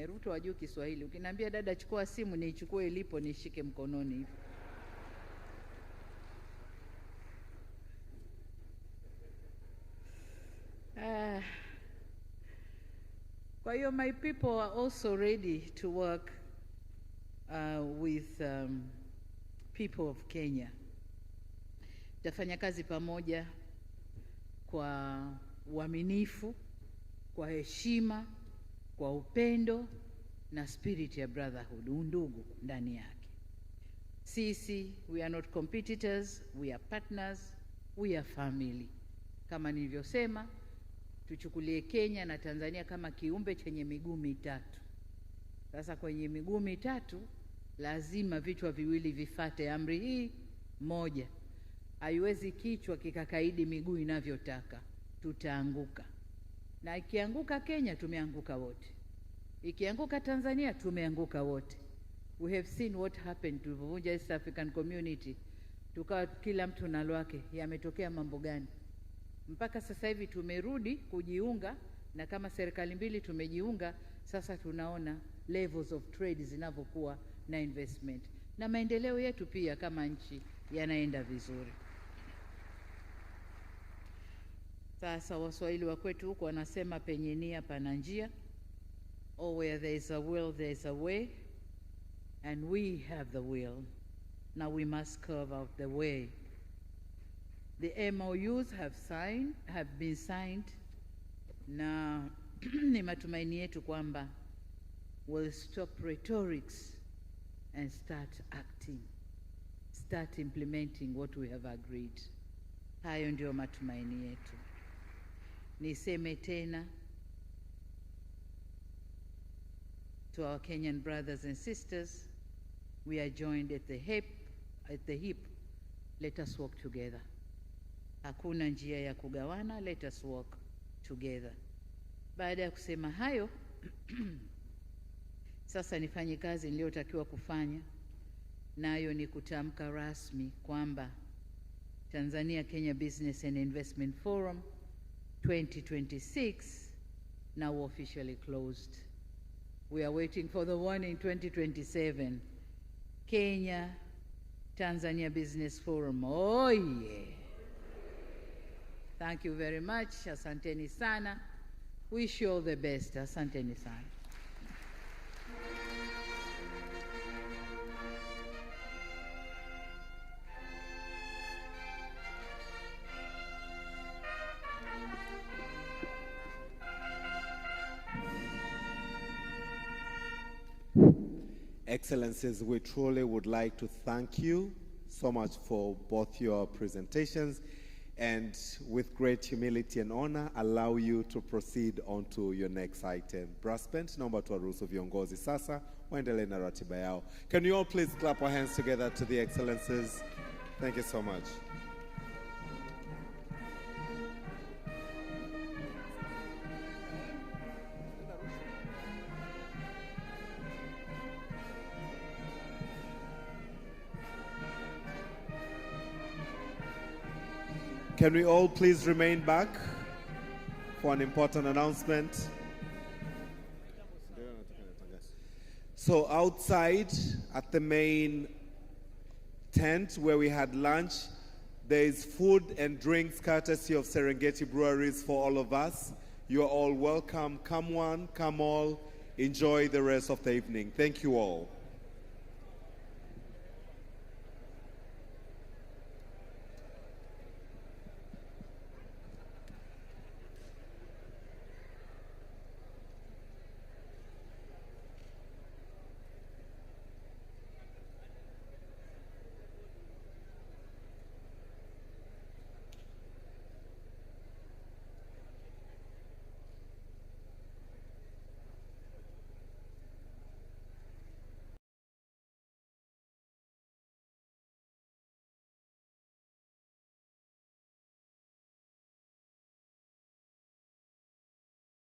Speaker 13: Ruto wajua Kiswahili. Ukiniambia dada chukua simu, niichukue ilipo, nishike mkononi hivi. Kwa hiyo my people are also ready to work with people of Kenya. Tafanya kazi pamoja kwa uaminifu, kwa heshima, kwa upendo na spirit ya brotherhood, undugu ndani yake. Sisi, we are not competitors, we are partners, we are family. Kama nilivyosema, tuchukulie Kenya na Tanzania kama kiumbe chenye miguu mitatu. Sasa kwenye miguu mitatu lazima vichwa viwili vifate amri hii moja. Haiwezi kichwa kikakaidi miguu inavyotaka, tutaanguka. Na ikianguka Kenya, tumeanguka wote. Ikianguka Tanzania, tumeanguka wote. We have seen what happened to the East African community. Tukawa kila mtu na lwake. Yametokea mambo gani? Mpaka sasa hivi tumerudi kujiunga, na kama serikali mbili tumejiunga, sasa tunaona levels of trade zinavyokuwa na investment. Na maendeleo yetu pia kama nchi yanaenda vizuri. Sasa Waswahili wa kwetu huko wanasema penye nia pana njia. Or where there is a will, there is a way. And we have the will. Now we must carve out the way. The MOUs have been signed. Na ni matumaini yetu kwamba we'll stop rhetorics and start acting. Start implementing what we have agreed. Hayo ndio matumaini yetu. Niseme tena, to our Kenyan brothers and sisters, we are joined at the hip let us work together. Hakuna njia ya kugawana, let us work together. Baada ya kusema hayo, sasa nifanye kazi niliyotakiwa kufanya, nayo ni kutamka rasmi kwamba Tanzania Kenya Business and Investment Forum 2026 now officially closed. We are waiting for the one in 2027. Kenya Tanzania Business Forum. Oh yeah. Thank you very much. Asanteni sana. Wish you all the best. Asanteni sana.
Speaker 1: Excellencies, we truly would like to thank you so much for both your presentations, and with great humility and honor, allow you to proceed on to your next item. Brass band, naomba tuwaruhusu viongozi sasa waendelee na ratiba yao. Can you all please clap our hands together to the excellencies? Thank you so much. Can we all please remain back for an important announcement? So outside at the main tent where we had lunch, there is food and drinks courtesy of Serengeti Breweries for all of us. You are all welcome. Come one, come all. Enjoy the rest of the evening. Thank you all.